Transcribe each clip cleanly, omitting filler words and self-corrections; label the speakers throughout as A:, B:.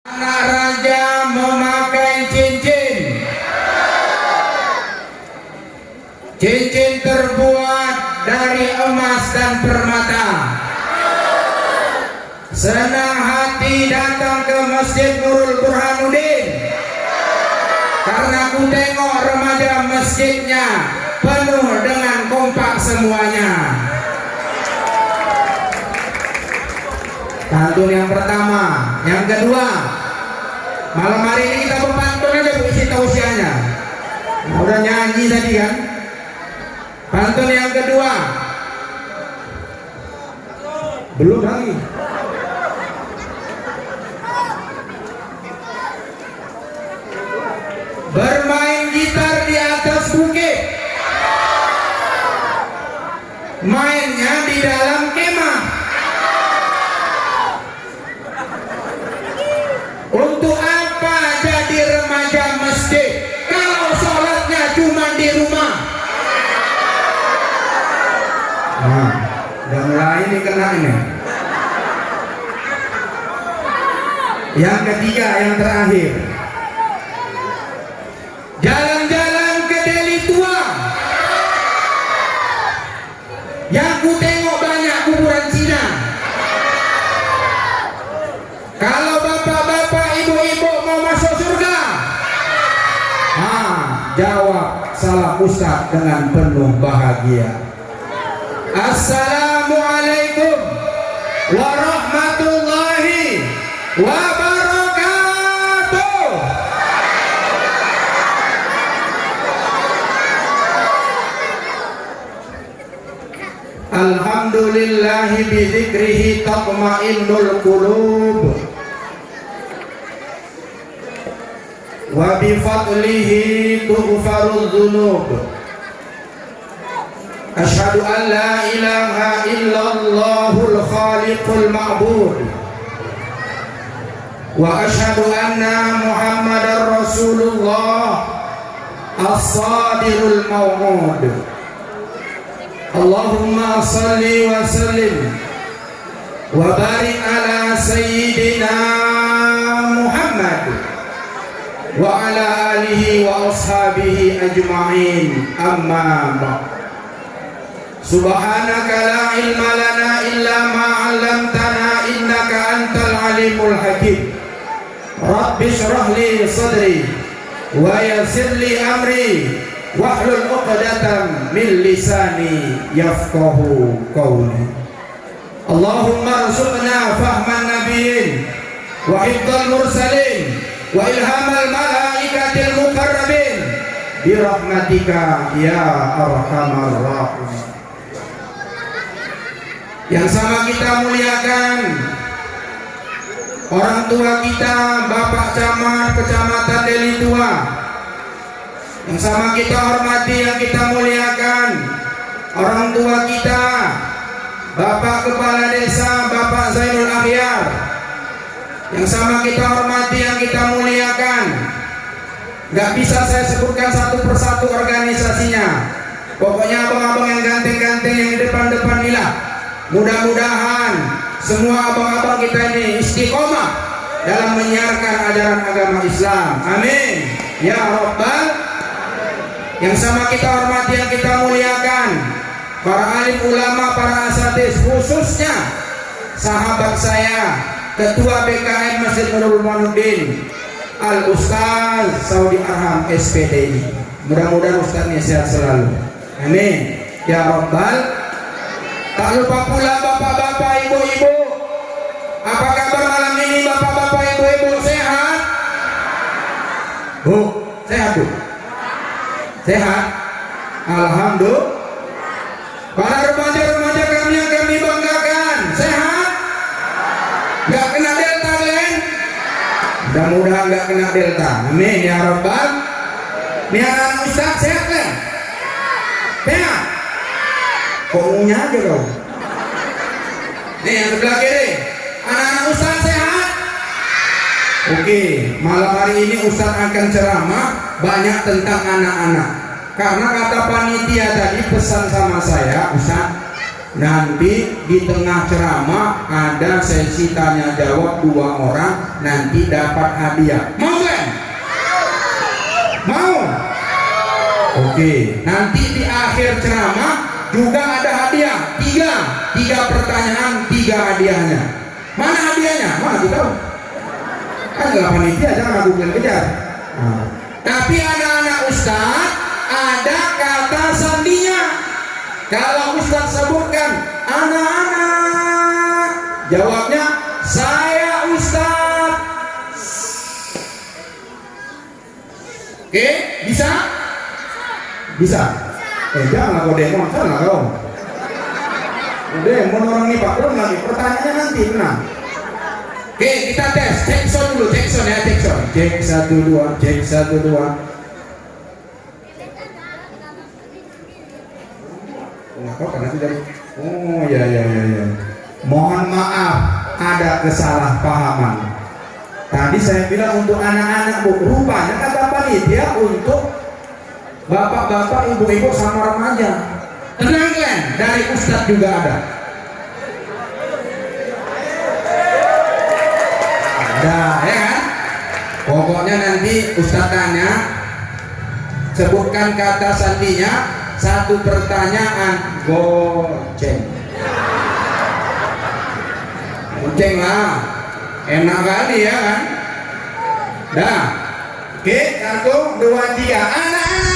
A: Anak raja memakai cincin. Cincin terbuat dari emas dan permata. Senang hati datang ke Masjid Nurul Burhanuddin karena ku tengok remaja masjidnya penuh dengan kompak semuanya. Pantun yang pertama, yang kedua. Malam hari ini kita berpantun aja bu, isi tausiahnya. Nah, udah nyanyi tadi kan. Pantun yang kedua. Belum lagi. Bermain gitar di atas bukit. Mainnya di dalam kemah. Untuk apa jadi remaja masjid kalau sholatnya cuma di rumah? Nah, udah mulai ini kena ini. Yang ketiga, yang terakhir. Jalan-jalan ke Deli Tua. Yang ku tengok banyak kuburan Cina. Kalau bapak-bapak, ibu-ibu mau masuk surga, jawab salam ustaz dengan penuh bahagia. Assalamualaikum warahmatullahi wabarakatuh. Alhamdulillahi bidzikrihi tatma'innul qulub wa bifadlihi tughfarudz dzunub. Asyhadu an la ilaha illallahul khaliqul ma'bud wa asyhadu anna muhammadar rasulullah as-sadiqul maw'ud. Allahumma salli wa sallim wa barik ala sayyidina Muhammad wa ala alihi wa ashabihi ajma'in, amma ba'd. Subhanaka la ilma lana illa ma 'allamtana innaka antal alimul hakim. Rabbi shrah li sadri wa yassir li amri wahlul 'uqdatam min lisani yafqahu qawli. Allahumma arzuqna fahman nabiyyin wa hifdzal mursalin wa ilhamal malaikatil muqarrabin bi rahmatika ya arhamar rahimin. Yang sama kita muliakan orang tua kita, Bapak Camat Kecamatan Deli Tua. Yang sama kita hormati, yang kita muliakan orang tua kita, Bapak Kepala Desa, Bapak Zainul Akhyar. Yang sama kita hormati, yang kita muliakan, gak bisa saya sebutkan satu persatu organisasinya. Pokoknya abang-abang yang ganteng-ganteng yang di depan-depan inilah. Mudah-mudahan semua abang-abang kita ini istiqomah dalam menyiarkan ajaran agama Islam. Amin ya Rabbal. Yang sama kita hormati, yang kita muliakan para alim ulama, para asatidz, khususnya sahabat saya Ketua BKM Masjid Nurul Burhanuddin Al Ustaz Saudi Arham SPDI. Mudah-mudahan Ustaznya sehat selalu. Amin ya Rabbal. Tak lupa pula bapak-bapak, ibu-ibu. Apa kabar malam ini bapak-bapak, ibu-ibu? Sehat? Bu, sehat bu? Sehat? Alhamdulillah. Para remaja-remaja kami yang kami banggakan, sehat? Gak kena delta kalian? Mudah-mudahan gak kena delta. Amin ya Rabbal. Ini anak Ustaz sehat kan? Sehat? Kok ngunya aja kau? Nih yang sebelah kiri, anak-anak Ustaz sehat? Oke, malam hari ini Ustaz akan ceramah banyak tentang anak-anak. Karena kata panitia tadi pesan sama saya, Ustaz, Nanti di tengah ceramah ada sesi tanya jawab 2 orang, nanti dapat hadiah. Mau kan? Mau? Oke. Nanti di akhir ceramah juga ada hadiah. 3 pertanyaan, 3 hadiahnya. Mana hadiahnya? Mana tahu? Kan nggak panitia, jangan aku kejar. Tapi anak-anak Ustadz ada kata sandinya. Kalau Ustadz sebutkan anak-anak, jawabnya saya Ustadz. Oke, bisa? Bisa. Jangan kau demon, salah kau. Demon orang ini Pak Bro lagi. Pertanyaannya nanti tenang. Oke, kita tes. Cek sound dulu, cek sound ya, cek sound. Cek 1 2, cek 1 2. Oh ya. Mohon maaf ada kesalahpahaman. Tadi saya bilang untuk anak-anak, Bu. Rupanya kata panitia untuk bapak-bapak, ibu-ibu sama remaja. Tenang kan? Dari Ustadz juga ada. Ada ya kan? Pokoknya nanti Ustadz tanya, sebutkan kata sandinya, 1 pertanyaan, goceng. Goceng lah, enak kali ya kan? Dah. Oke, 1 2 3. Anak-anak.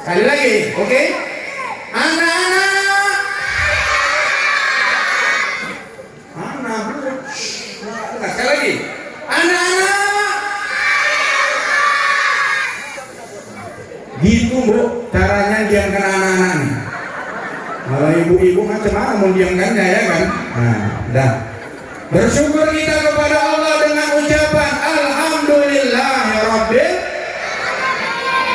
A: Sekali lagi, oke? Anak-anak. Sekali lagi. Anak-anak. Gitu Bu, caranya diamkan anak-anak nih. Kalau ibu-ibu macam mana mau diamkannya ya kan? Nah, dah. Bersyukur kita kepada Allah dengan ucapan Alhamdulillahirabbil.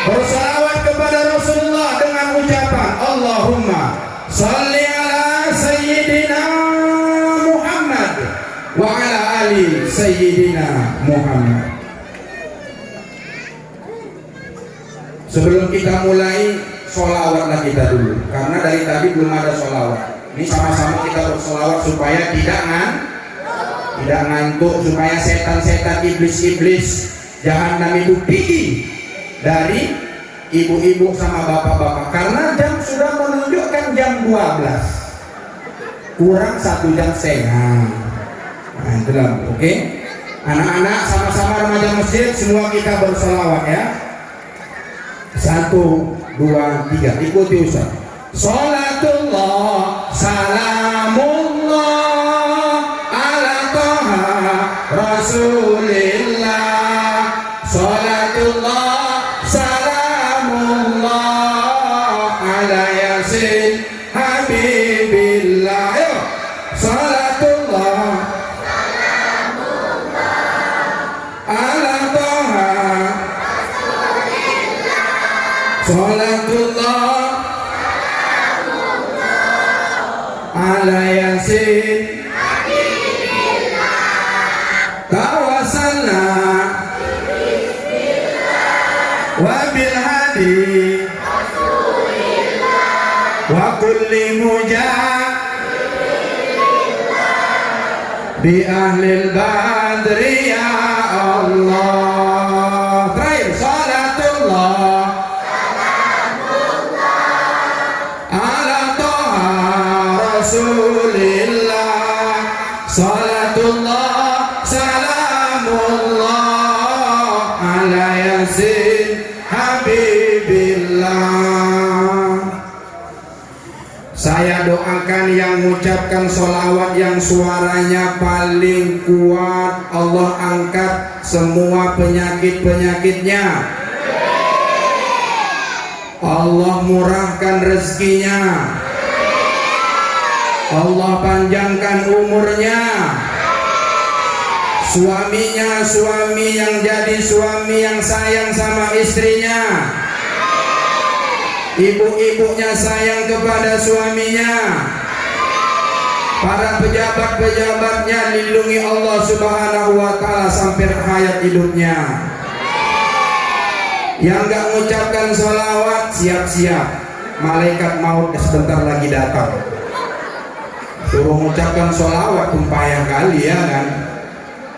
A: Bersalawat kepada Rasulullah dengan ucapan Allahumma shalli ala sayyidina Muhammad wa ala ali sayyidina Muhammad. Sebelum kita mulai, sholawatlah kita dulu, karena dari tadi belum ada sholawat. Ini sama-sama kita bersolawat supaya tidak ngantuk, supaya setan-setan, iblis-iblis jahanam itu pergi dari ibu-ibu sama bapak-bapak. Karena jam sudah menunjukkan jam 12 kurang 1 jam setengah. Nah itulah, oke? Anak-anak sama-sama remaja masjid, semua kita bersolawat ya. 1 2 3, ikuti Ustaz. Salatullah salamullah ala taha rasulillah. Salatullah salamullah ala yasin habibillah. Ayo, salatullah ala taha salatullah ala yasin tawasalna wa bil hadi wa kulli bi ahlil badri ya Allah. Terakhir, salatullah ala taha rasulillah. Salatullah salamullah ala yasin habibillah. Saya doakan yang mengucapkan sholawat yang suaranya paling kuat, Allah angkat semua penyakit-penyakitnya, Allah murahkan rezekinya, Allah panjangkan umurnya. Suaminya suami yang jadi suami yang sayang sama istrinya, ibu-ibunya sayang kepada suaminya, para pejabat-pejabatnya lindungi Allah Subhanahu wa ta'ala sampai hayat hidupnya. Yang nggak mengucapkan sholawat siap-siap, malaikat maut sebentar lagi datang. Suruh mengucapkan sholawat pun payah kali ya kan.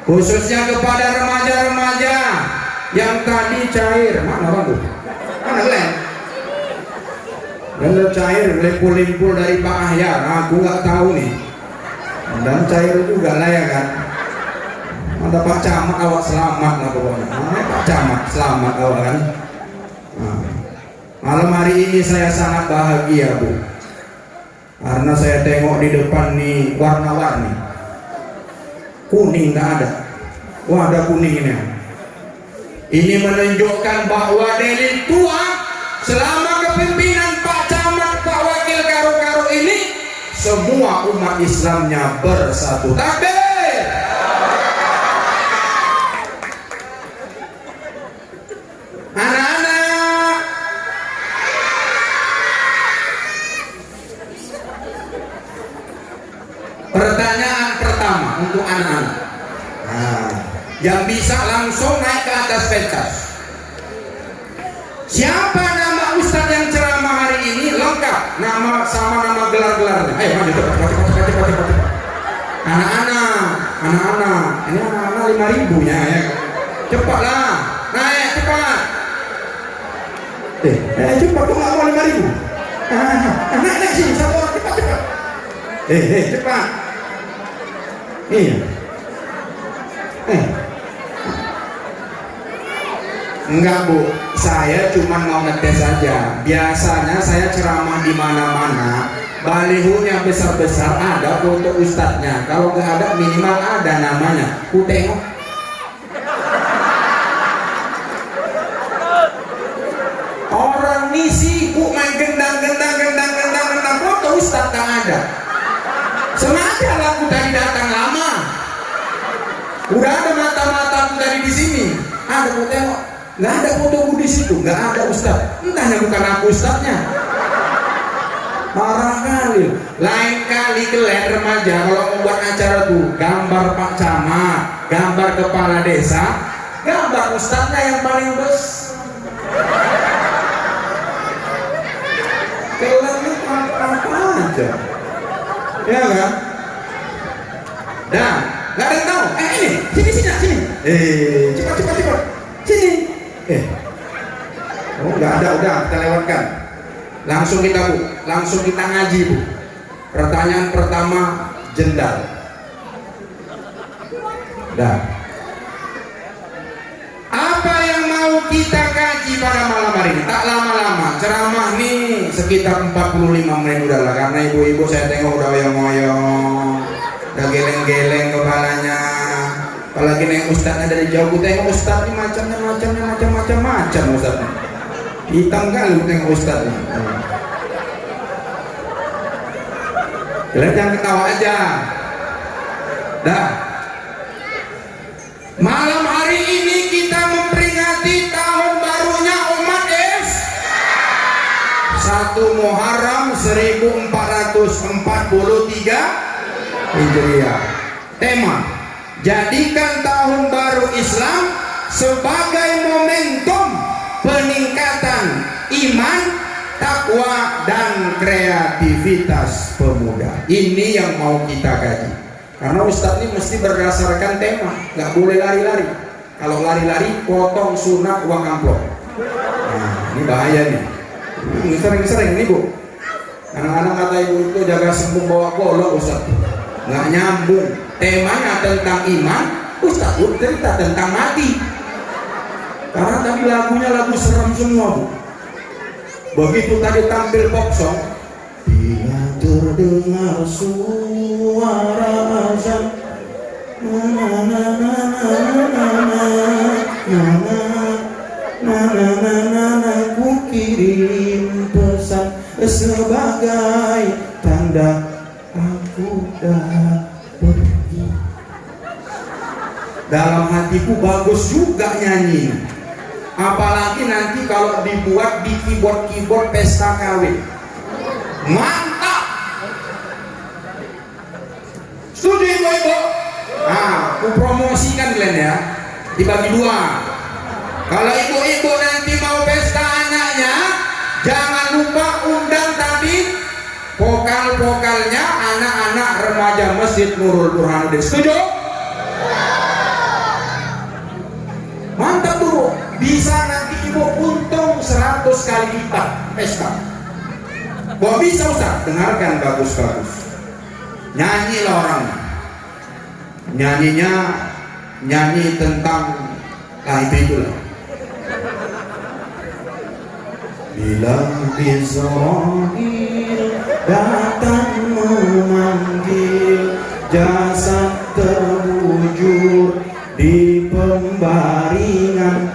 A: Khususnya kepada remaja-remaja yang tadi cair. Mana bang tuh? Mana Glenn? Glenn cair, limpul-limpul dari Pak Ahyar. Aku nggak tahu nih. Dan cair juga lah ya kan. Ada Pak Camat, awak selamat lah pokoknya. Pak Camat selamat awak kan. Nah, malam hari ini saya sangat bahagia Bu, karena saya tengok di depan nih warna-warni. Kuning nggak ada. Wah, ada kuning ini. Ini menunjukkan bahwa Delin Tua selama kepemimpinan Pak Camat, Pak Wakil Karo-Karo ini, semua umat Islamnya bersatu. Takbir. Anak-anak, pertanyaan pertama untuk anak-anak. Nah, yang bisa langsung naik ke atas pentas. Siapa nama Ustadz yang ceramah hari ini? Lengkap nama sama nama gelar-gelarnya. Ayo maju cepat. Anak-anak, ini anak-anak 5.000 nya ya. Cepatlah, naik cepat. Cepat kok nggak mau 5.000. Naik sini, satu orang cepat. Cepat. Iya. Enggak Bu, saya cuma mau ngetes saja. Biasanya saya ceramah di mana-mana, balihonya besar-besar, ada foto ustadznya. Kalau nggak ada, minimal ada namanya. Ku tengok. Orang ini sibuk main gendang foto ustadz tak ada. Sengaja lah aku tadi datang lama. Udah ada mata-mata aku tadi di sini. Ada ku tengok. Nggak ada fotoku di situ, nggak ada ustadz. Entahnya bukan aku ustadznya. Parah kali. Lain kali kalian remaja kalau membuat acara tuh, gambar Pak Camat, gambar kepala desa, gambar ustadznya yang paling besar. Kalian apa aja, ya kan? Dan nggak ada yang tahu. Ini sini. Cepat. Sini. Oh nggak ada, udah kita lewatkan. Langsung kita ngaji Bu. Pertanyaan pertama jendal. Dah. Apa yang mau kita kaji pada malam hari ini? Tak lama-lama, ceramah nih sekitar 45 menit udah lah. Karena ibu-ibu saya tengok udah oyong-oyong, udah geleng-geleng kepalanya. Apalagi neng ustadznya dari jauh, tengok ustadz ini macam-macam ustadznya. Hitam kali tengok ustadznya. Kalian jangan ketawa aja. Dah. Malam hari ini kita memperingati tahun barunya umat Islam. 1 Muharram 1443 Hijriah. Tema: jadikan tahun baru Islam sebagai momentum peningkatan iman, takwa, dan kreativitas pemuda. Ini yang mau kita kaji. Karena Ustadz ini mesti berdasarkan tema, nggak boleh lari-lari. Kalau lari-lari, potong sunat uang amplop. Nah, ini bahaya nih. Sering-sering nih Bu. Anak-anak kata ibu itu jaga sembung bawa golok Ustadz. Nggak nyambung. Temanya tentang iman, Ustadz cerita tentang mati. Karena tadi lagunya lagu serem semua Bu. Begitu tadi tampil pop song, bila terdengar suara azan, ku kirim pesan sebagai tanda aku dah pergi. Dalam hatiku bagus juga nyanyi. Apalagi nanti kalau dibuat di keyboard pesta kawin, mantap. Setuju ibu-ibu? Nah, aku promosikan kalian ya, dibagi 2. Kalau ibu-ibu nanti mau pesta anaknya, jangan lupa undang tadi vokal-vokalnya anak-anak remaja Masjid Nurul Burhanuddin. Setuju? Mantap dulu. Bisa nanti ibu untung 100 kali lipat pesta. Kok bisa Ustaz? Dengarkan bagus-bagus. Nyanyilah orang. Nyanyinya nyanyi tentang itu lah. Bila Israel datang memanggil, jasad terwujud di pembaringan.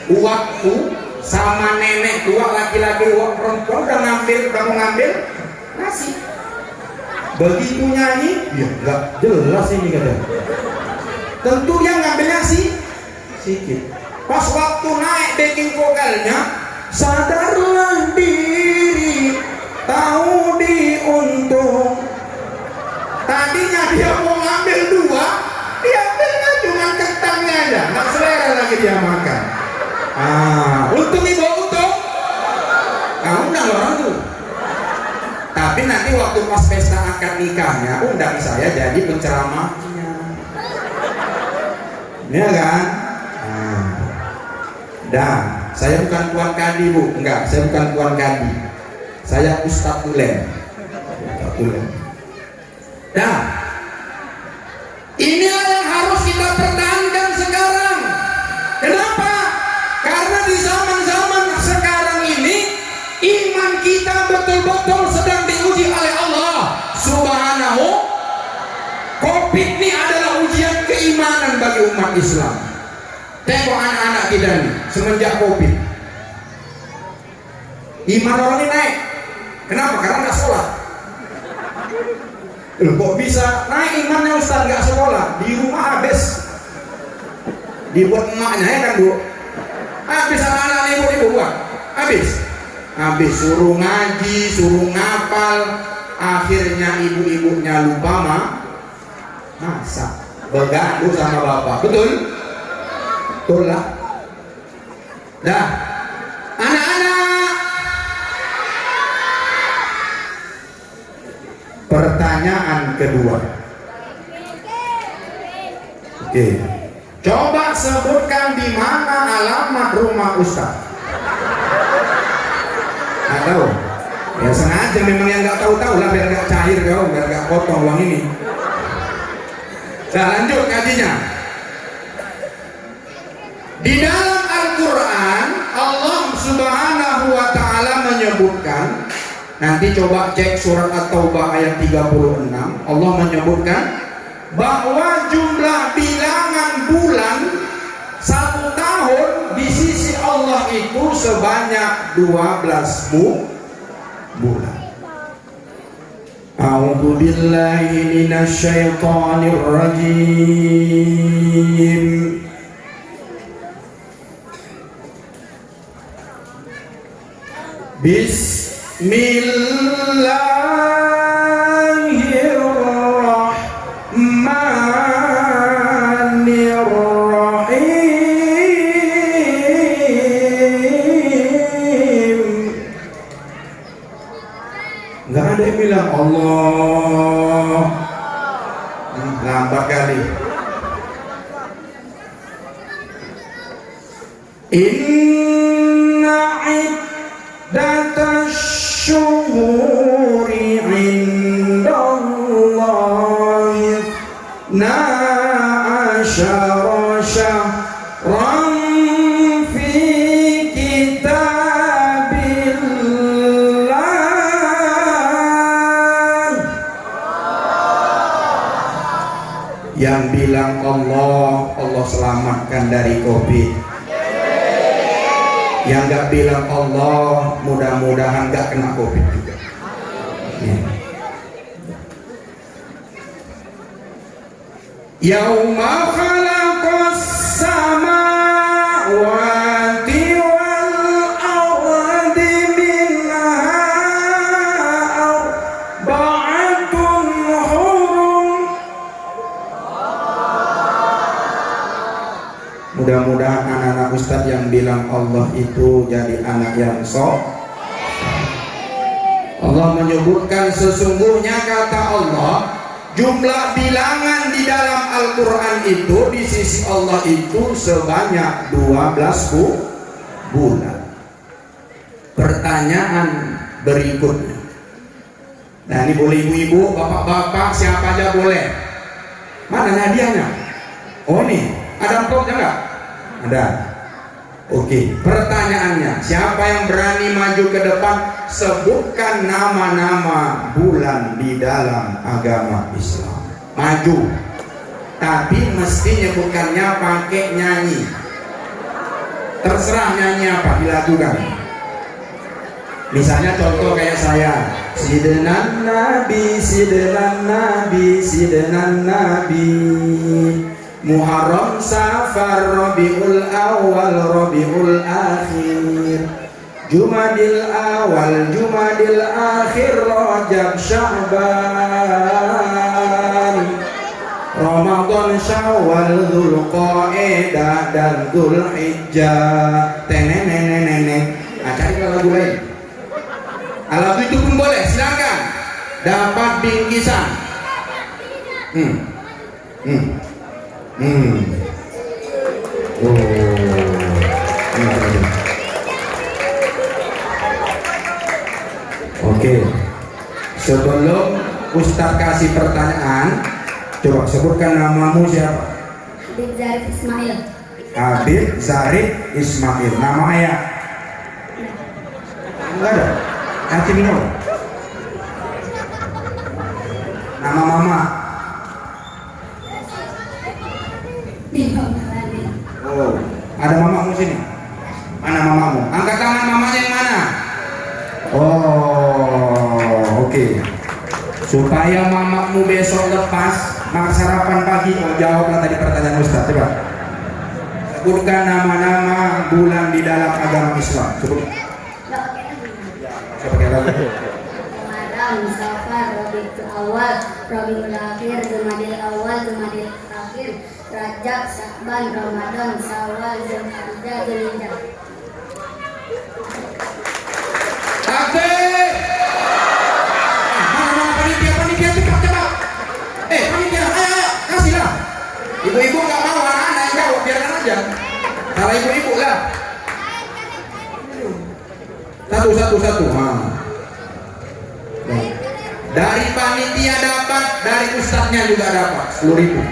A: Waktu sama nenek tua laki-laki uang perempuan udah mau ngambil nasi. Begitu nyanyi, ya nggak jelas ini katanya. Tentu yang ngambil nasi sedikit. Pas waktu naik backing vokalnya, sadarlah diri, tahu diuntung. Tadinya dia mau ngambil 2, dia ambilnya cuma kentangnya aja, nggak selera lagi dia makan. Untung ibu untung. Undang orang tuh. Tapi nanti waktu pas pesta akad nikahnya, undang saya jadi penceramahnya. Iya kan? Dan saya bukan tuan kadi bu, enggak, saya bukan tuan kadi. Saya Ustadz Tulen. Dan inilah yang harus kita pertahankan sekarang. Kenapa? Karena di zaman-zaman sekarang ini iman kita betul-betul sedang diuji oleh Allah Subhanahu. Covid ini adalah ujian keimanan bagi umat Islam. Tengok anak-anak kita nih semenjak Covid, iman orang ini naik. Kenapa? Karena nggak sekolah. Kok bisa naik imannya Ustaz? Nggak sekolah, di rumah habis dibuat emaknya ya kan bu? Habis anak-anak ibu buat habis suruh ngaji, suruh ngapal, akhirnya ibu-ibunya lupa masak, bergaduh sama bapak. Betul lah. Dah, anak-anak, pertanyaan kedua. Oke, coba sebutkan di mana alamat rumah Ustaz. Nggak tahu? Ya sengaja memang yang nggak tahu lah biar nggak cair kau, biar nggak potong uang ini. Nah lanjut kajinya. Di dalam Al-Quran Allah Subhanahu wa ta'ala menyebutkan, nanti coba cek surat At-Taubah ayat 36, Allah menyebutkan bahwa jumlah bilangan bulan 1 tahun di sisi Allah itu sebanyak 12 bulan. A'udzu billahi minasy syaithanir rajim. Bismillahirrahmanirrahim. Nggak ada yang bilang Allah. Lambat kali. Inna datasy-syuhuri 'indallahi na'asyara syahran fi kitabillah. Yang bilang Allah selamatkan dari Covid. Yang nggak bilang Allah mudah-mudahan nggak kena Covid juga. Yauma khalaqas samawati wal ardi minha arba'atun hurum. Mudah-mudahan anak-anak Ustadz yang bilang Allah itu jadi anak yang sok. Allah menyebutkan sesungguhnya kata Allah, jumlah bilangan di dalam Al-Quran itu di sisi Allah itu sebanyak 12 bulan. Pertanyaan berikutnya. Nah ini boleh ibu-ibu, bapak-bapak, siapa aja boleh. Mana hadiahnya? Oh nih, ada amplopnya nggak? Ada. Oke, pertanyaannya, siapa yang berani maju ke depan? Sebutkan nama-nama bulan di dalam agama Islam. Maju. Tapi mesti nyebutkannya pakai nyanyi. Terserah nyanyi apa, dilakukan. Misalnya contoh kayak saya, Sidenan Nabi, Sidenan Nabi, Sidenan Nabi, Muharram, Safar, Rabiul Awal, Rabiul Akhir, Jumadil Awal, Jumadil Akhir, Rajab, Sya'ban, Ramadan, Syawal, Dzulqa'dah dan Dzulhijjah. Tenenenenenek. Nah, cari lagu lain. Lagu itu pun boleh, silakan. Dapat bingkisan. Oke. Sebelum Ustadz kasih pertanyaan, coba sebutkan namamu siapa?
B: Habib Zarif Ismail.
A: Habib Zarif Ismail. Nama ayah? Enggak ada. Nanti minum. Nama mama? Oh, ada mamamu sini. Mana mamamu? Angkat tangan mamanya yang mana? Oh, oke. Supaya mamamu besok lepas makan sarapan pagi, jawablah tadi pertanyaan Ustaz. Coba. Sebutkan nama-nama bulan di dalam agama Islam. Sebut.
B: Ramadan, Safar, Rabiul Awal, Rabiul Akhir, Jumadil Awal, Jumadil Akhir, Rajab, Sya'ban, Ramadan, Syawal, Dzulhijjah, Dzulhijjah.
A: Takbir! Mana panitia cepat. Panitia, ayo, kasihlah. Ibu-ibu nggak mau, anak-anak yang jawab, biarkan aja. Salah ibu-ibu lah. Satu. Dari panitia dapat, dari ustadznya juga dapat 10.000.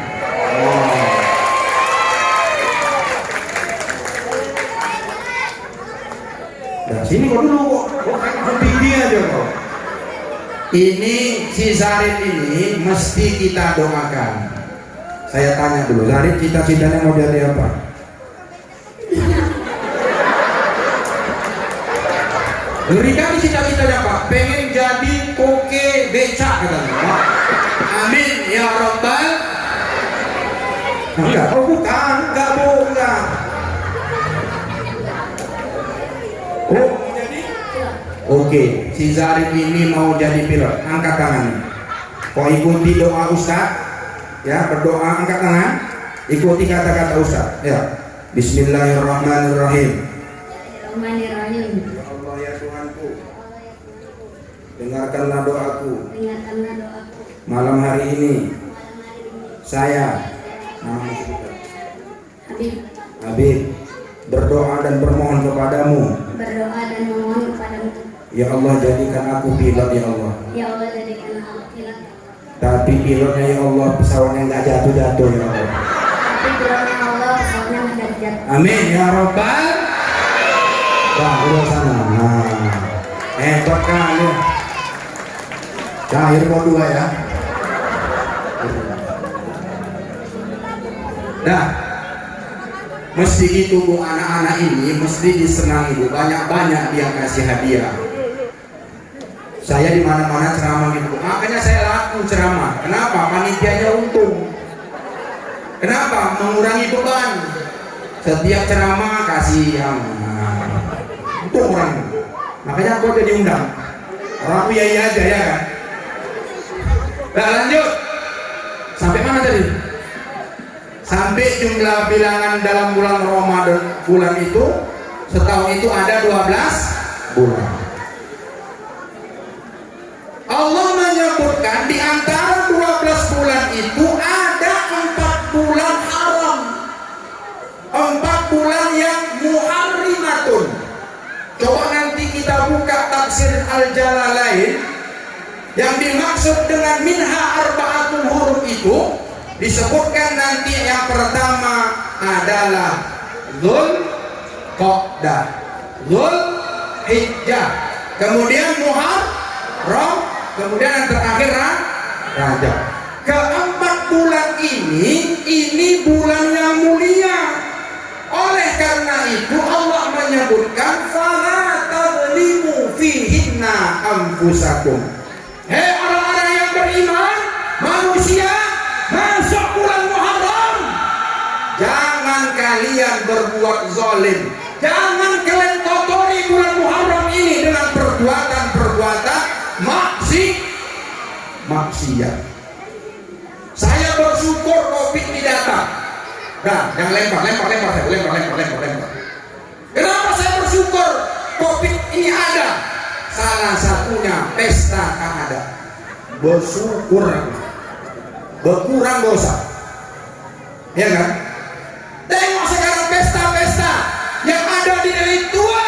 A: Nah, sini kok dulu kok tinggi aja kok. Ini si Zarif ini mesti kita doakan. Saya tanya dulu, Zarif cita-citanya mau jadi apa? Berikan cita-citanya Pak, pengen jadi koke becak katanya. Amin ya Rabbal. Enggak, oh bukan, enggak bukan. Oh, mau jadi? Oke, si Zarif ini mau jadi pilot. Angkat tangan. Kau ikuti doa Ustaz. Ya, berdoa angkat tangan. Ikuti kata-kata Ustaz. Ya. Bismillahirrahmanirrahim.
B: Bismillahirrahmanirrahim.
A: Dengarkanlah doaku. Malam hari ini saya Habib berdoa dan bermohon kepadamu. Ya Allah, jadikan aku pilot ya Allah. Tapi pilotnya ya Allah pesawatnya nggak jatuh-jatuh ya Allah. Amin ya Rabbal. Wah, udah sana. Hebat kali. Cair mau 2 ya. Nah, mesti gitu Bu, anak-anak ini mesti disenangi Bu, banyak-banyak dia kasih hadiah. Saya di mana-mana ceramah gitu, makanya saya laku ceramah. Kenapa? Panitianya untung. Kenapa? Mengurangi beban. Setiap ceramah kasih yang untung orang. Makanya aku udah diundang. Orang iya aja ya kan. Nah lanjut. Sampai mana tadi? sampai jumlah bilangan dalam bulan Ramadan bulan itu setahun itu ada 12 bulan. Allah menyebutkan di antara 12 bulan itu ada 4 bulan haram, 4 bulan yang muharrimatun. Coba nanti kita buka tafsir Al-Jalalain, yang dimaksud dengan minha arba'atul hurum itu disebutkan nanti yang pertama adalah Dzul Qa'dah, Dzul Hijjah, kemudian Muharram, kemudian yang terakhir Rajab. Keempat bulan ini bulan yang mulia. Oleh karena itu Allah menyebutkan fala tadlimu fihinna anfusakum. Hei orang-orang yang beriman, manusia, masuk bulan Muharram, jangan kalian berbuat zalim, jangan kalian kotori bulan Muharram ini dengan perbuatan-perbuatan maksiat. Saya bersyukur Covid ini datang. Nah, yang lempar. Kenapa saya bersyukur Covid ini ada? Salah satunya pesta ada. Bersyukur, berkurang dosa. Ya kan? Tengok sekarang pesta-pesta yang ada di negeri tua,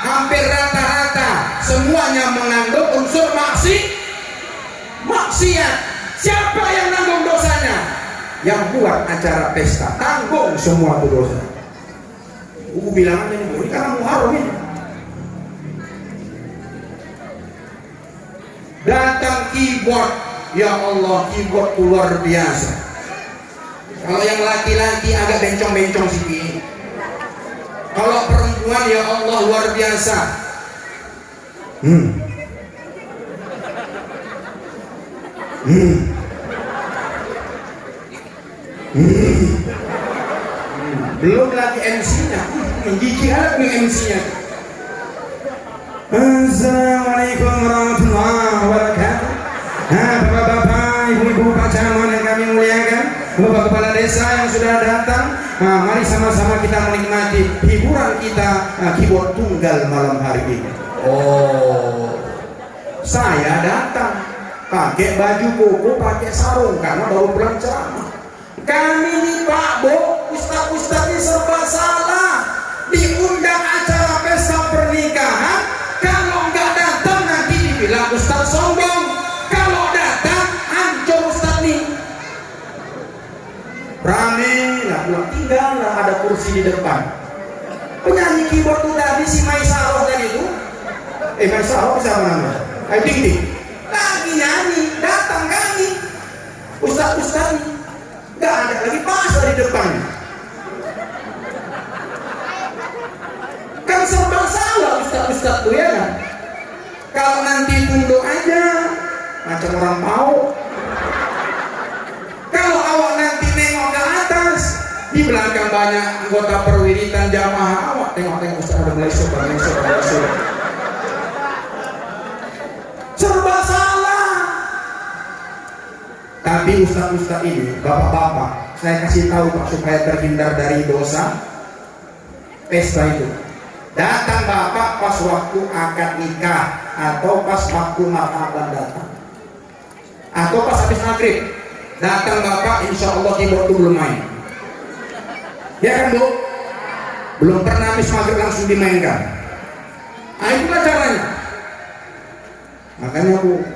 A: hampir rata-rata semuanya mengandung unsur maksiat. Siapa yang nanggung dosanya? Yang buat acara pesta tanggung semua itu dosa. Bilang aja ini karena Muharram ini. Datang keyboard, ya Allah, keyboard luar biasa. Kalau yang laki-laki agak bencong-bencong sedikit. Kalau perempuan, ya Allah, luar biasa. Belum lagi MC-nya, menggigil alat nih MC-nya. Assalamualaikum warahmatullahi wabarakatuh. Bapak-bapak, ibu-ibu, Pak Camat yang kami muliakan, Bapak Kepala Desa yang sudah datang, mari sama-sama kita menikmati hiburan kita, keyboard tunggal malam hari ini. Oh, saya datang pakai baju koko, pakai sarung karena baru pulang ceramah. Kami nih Pak Bu, ustaz-ustaz ini serba salah. Diundang acara pesta pernikahan, kalau nggak datang nanti dibilang ustaz sombong. Kalau datang, hancur ustaz nih. Rame, lah pulang tinggal lah ada kursi di depan. Penyanyi keyboard itu tadi si Maisaroh tadi itu, Maisaroh siapa namanya? Ting Ting. Lagi nyanyi, datang kami. Ustaz-ustaz nih. Gak ada lagi pasar di depan. Kan serba salah ustaz-ustaz tuh ya kan. Kalau nanti tunduk aja macam orang mau. Kalau awak nanti nengok ke atas, di belakang banyak anggota perwiritan jamaah, awak tengok-tengok ustaz ada mulai sobat. Serba salah. Tapi ustaz-ustaz ini, bapak-bapak, saya kasih tahu Pak supaya terhindar dari dosa pesta itu. Datang bapak pas waktu akad nikah atau pas waktu marhaban datang, atau pas habis maghrib datang bapak, insya Allah keyboard itu belum main. Ya kan Bu? Belum pernah habis maghrib langsung dimainkan. Nah itulah caranya. Makanya Bu,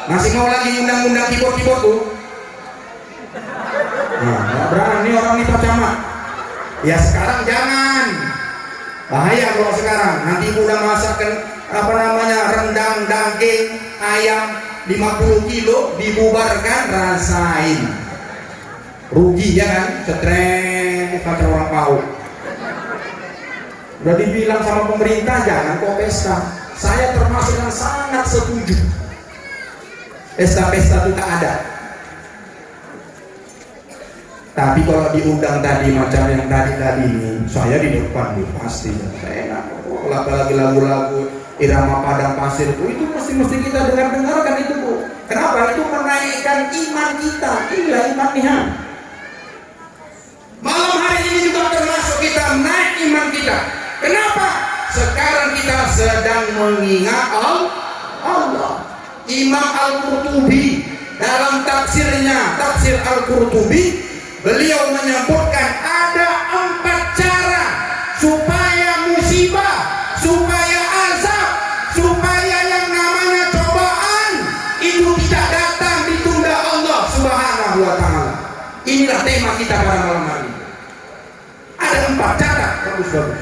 A: masih mau lagi undang-undang keyboard tuh? Nah, gak berani orang ini Pak Camat. Ya sekarang jangan. Bahaya kalau sekarang. Nanti ibu udah masakkan rendang, daging, ayam 50 kilo dibubarkan, rasain. Rugi ya kan? Stres pakai orang pau. Udah dibilang sama pemerintah jangan kok pesta. Saya termasuk yang sangat setuju. Pesta-pesta itu tak ada. Tapi kalau diundang tadi macam yang tadi ini, saya di depan nih pasti. Saya enak. Apalagi lagu-lagu Irama padang pasirku itu mesti kita dengarkan itu Bu. Kenapa? Itu menaikkan iman kita. Inilah iman nihan. Malam hari ini juga termasuk kita naik iman kita. Kenapa? Sekarang kita sedang mengingat Allah. Imam Al-Qurtubi dalam tafsirnya, tafsir Al-Qurtubi, beliau menyebutkan ada 4 cara supaya musibah, supaya azab, supaya yang namanya cobaan itu tidak datang, ditunda Allah Subhanahu wa ta'ala. Inilah tema kita pada malam hari. Ada 4 cara, bagus-bagus.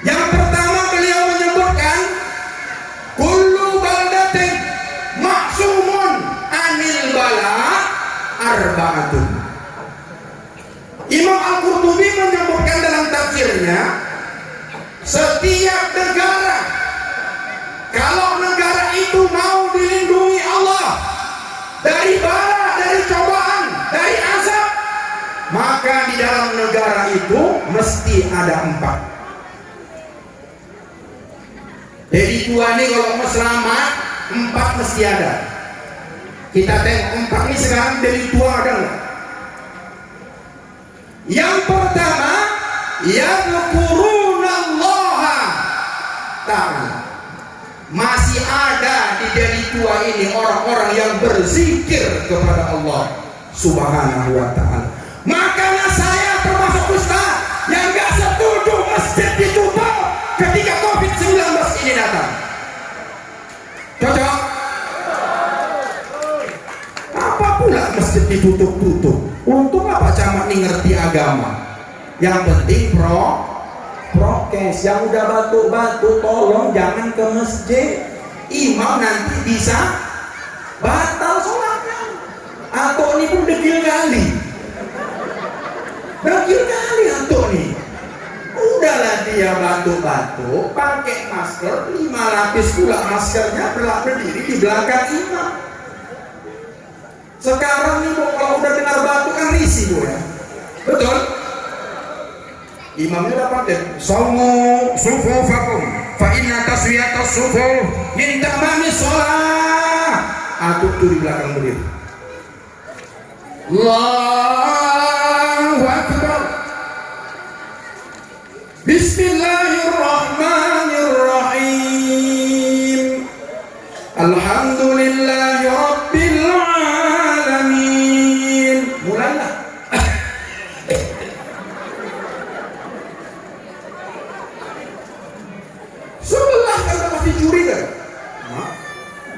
A: Yang pertama beliau menyebutkan kullu baldatin maksumun anil bala arba'atun. Imam Al-Qurtubi menyebutkan dalam tafsirnya, setiap negara, kalau negara itu mau dilindungi Allah dari bala, dari cobaan, dari azab, maka di dalam negara itu mesti ada 4. Jadi dua nih kalau mau selamat, 4 mesti ada. Kita tengok 4 ini sekarang dari tua ada nggak? Yang pertama, yadhkurunallaha ta'ala. Masih ada di dari tua ini orang-orang yang berzikir kepada Allah Subhanahu wa ta'ala. Makanya saya termasuk ustaz yang gak setuju masjid ditutup ketika COVID-19 ini datang. Cocok? Apa pula masjid ditutup-tutup? Untung apa camat ini ngerti agama. Yang penting prokes. Yang udah batuk-batuk tolong jangan ke masjid. Imam nanti bisa batal sholatnya. Atau ini pun dekil kali atau nih. Udahlah dia batuk-batuk, pakai masker 5 lapis pula maskernya, berdiri di belakang imam. Sekarang nih Bu, kalau udah dengar batuk kan risih Bu ya. Betul? Imamnya udah pakai sallu sufufakum fa inna taswiyatas sufuf min tamamis shalah. Aku tuh di belakang beliau. Allahu Akbar. Bismillahirrahmanirrahim. Alhamdulillahi rabbil alamin. Mulailah. Sebelah kagak pasti curi kan?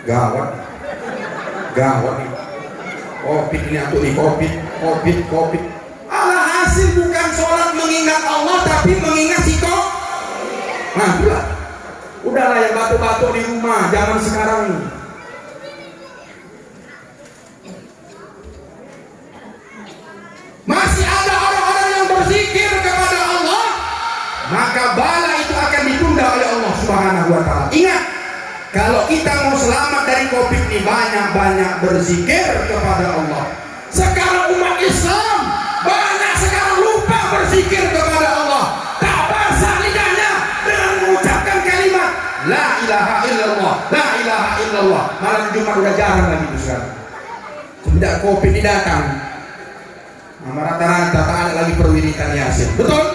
A: Gawat nih. Covid ini atau nih Covid. Alhasil bukan sholat mengingat Allah tapi mengingat siko. Nah, udahlah yang batuk-batuk di rumah zaman sekarang ini. Masih ada orang-orang yang berzikir kepada Allah, maka bala itu akan ditunda oleh Allah Subhanahu wa ta'ala. Ingat, kalau kita mau selamat dari Covid ini banyak-banyak berzikir kepada Allah. Sekarang umat Islam banyak sekarang lupa berzikir kepada Allah. Tak basah lidahnya dengan mengucapkan kalimat La ilaha illallah, La ilaha illallah. Malam Jumat udah jarang lagi itu sekarang. Semenjak Covid ini datang, rata-rata tak ada lagi perwiritan Yasin. Betul?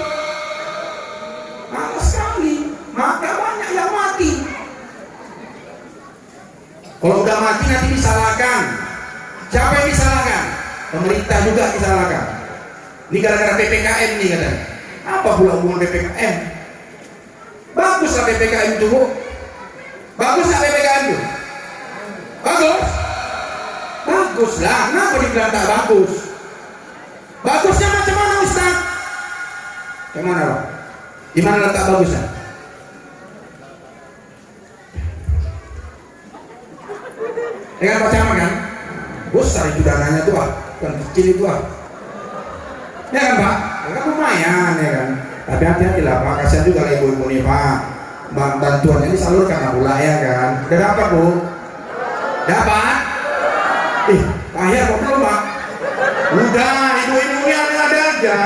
A: Lama sekali. Maka banyak yang mati. Kalau udah mati nanti disalahkan. Siapa yang disalahkan? Pemerintah juga disalahkan. Ini gara-gara PPKM nih katanya. Apa pula hubungan PPKM? Baguslah PPKM itu Bu. Bagus nggak PPKM itu? Bagus? Bagus lah. Kenapa dibilang tak bagus? Bagusnya macam mana Ustaz? Gimana Pak? Di mana letak bagusnya? Dengan Pak Camat kan? Besar itu dananya tuh Pak. Bukan kecil itu Pak. Ya kan Pak? Kan lumayan ya kan? Tapi hati-hati lah Pak, kasihan juga lah ibu-ibu nih Pak. Bantuan ini salurkan pula ya kan? Udah dapat Bu? Dapat? Akhir kok belum Pak? Udah, ibu-ibu ini ada aja.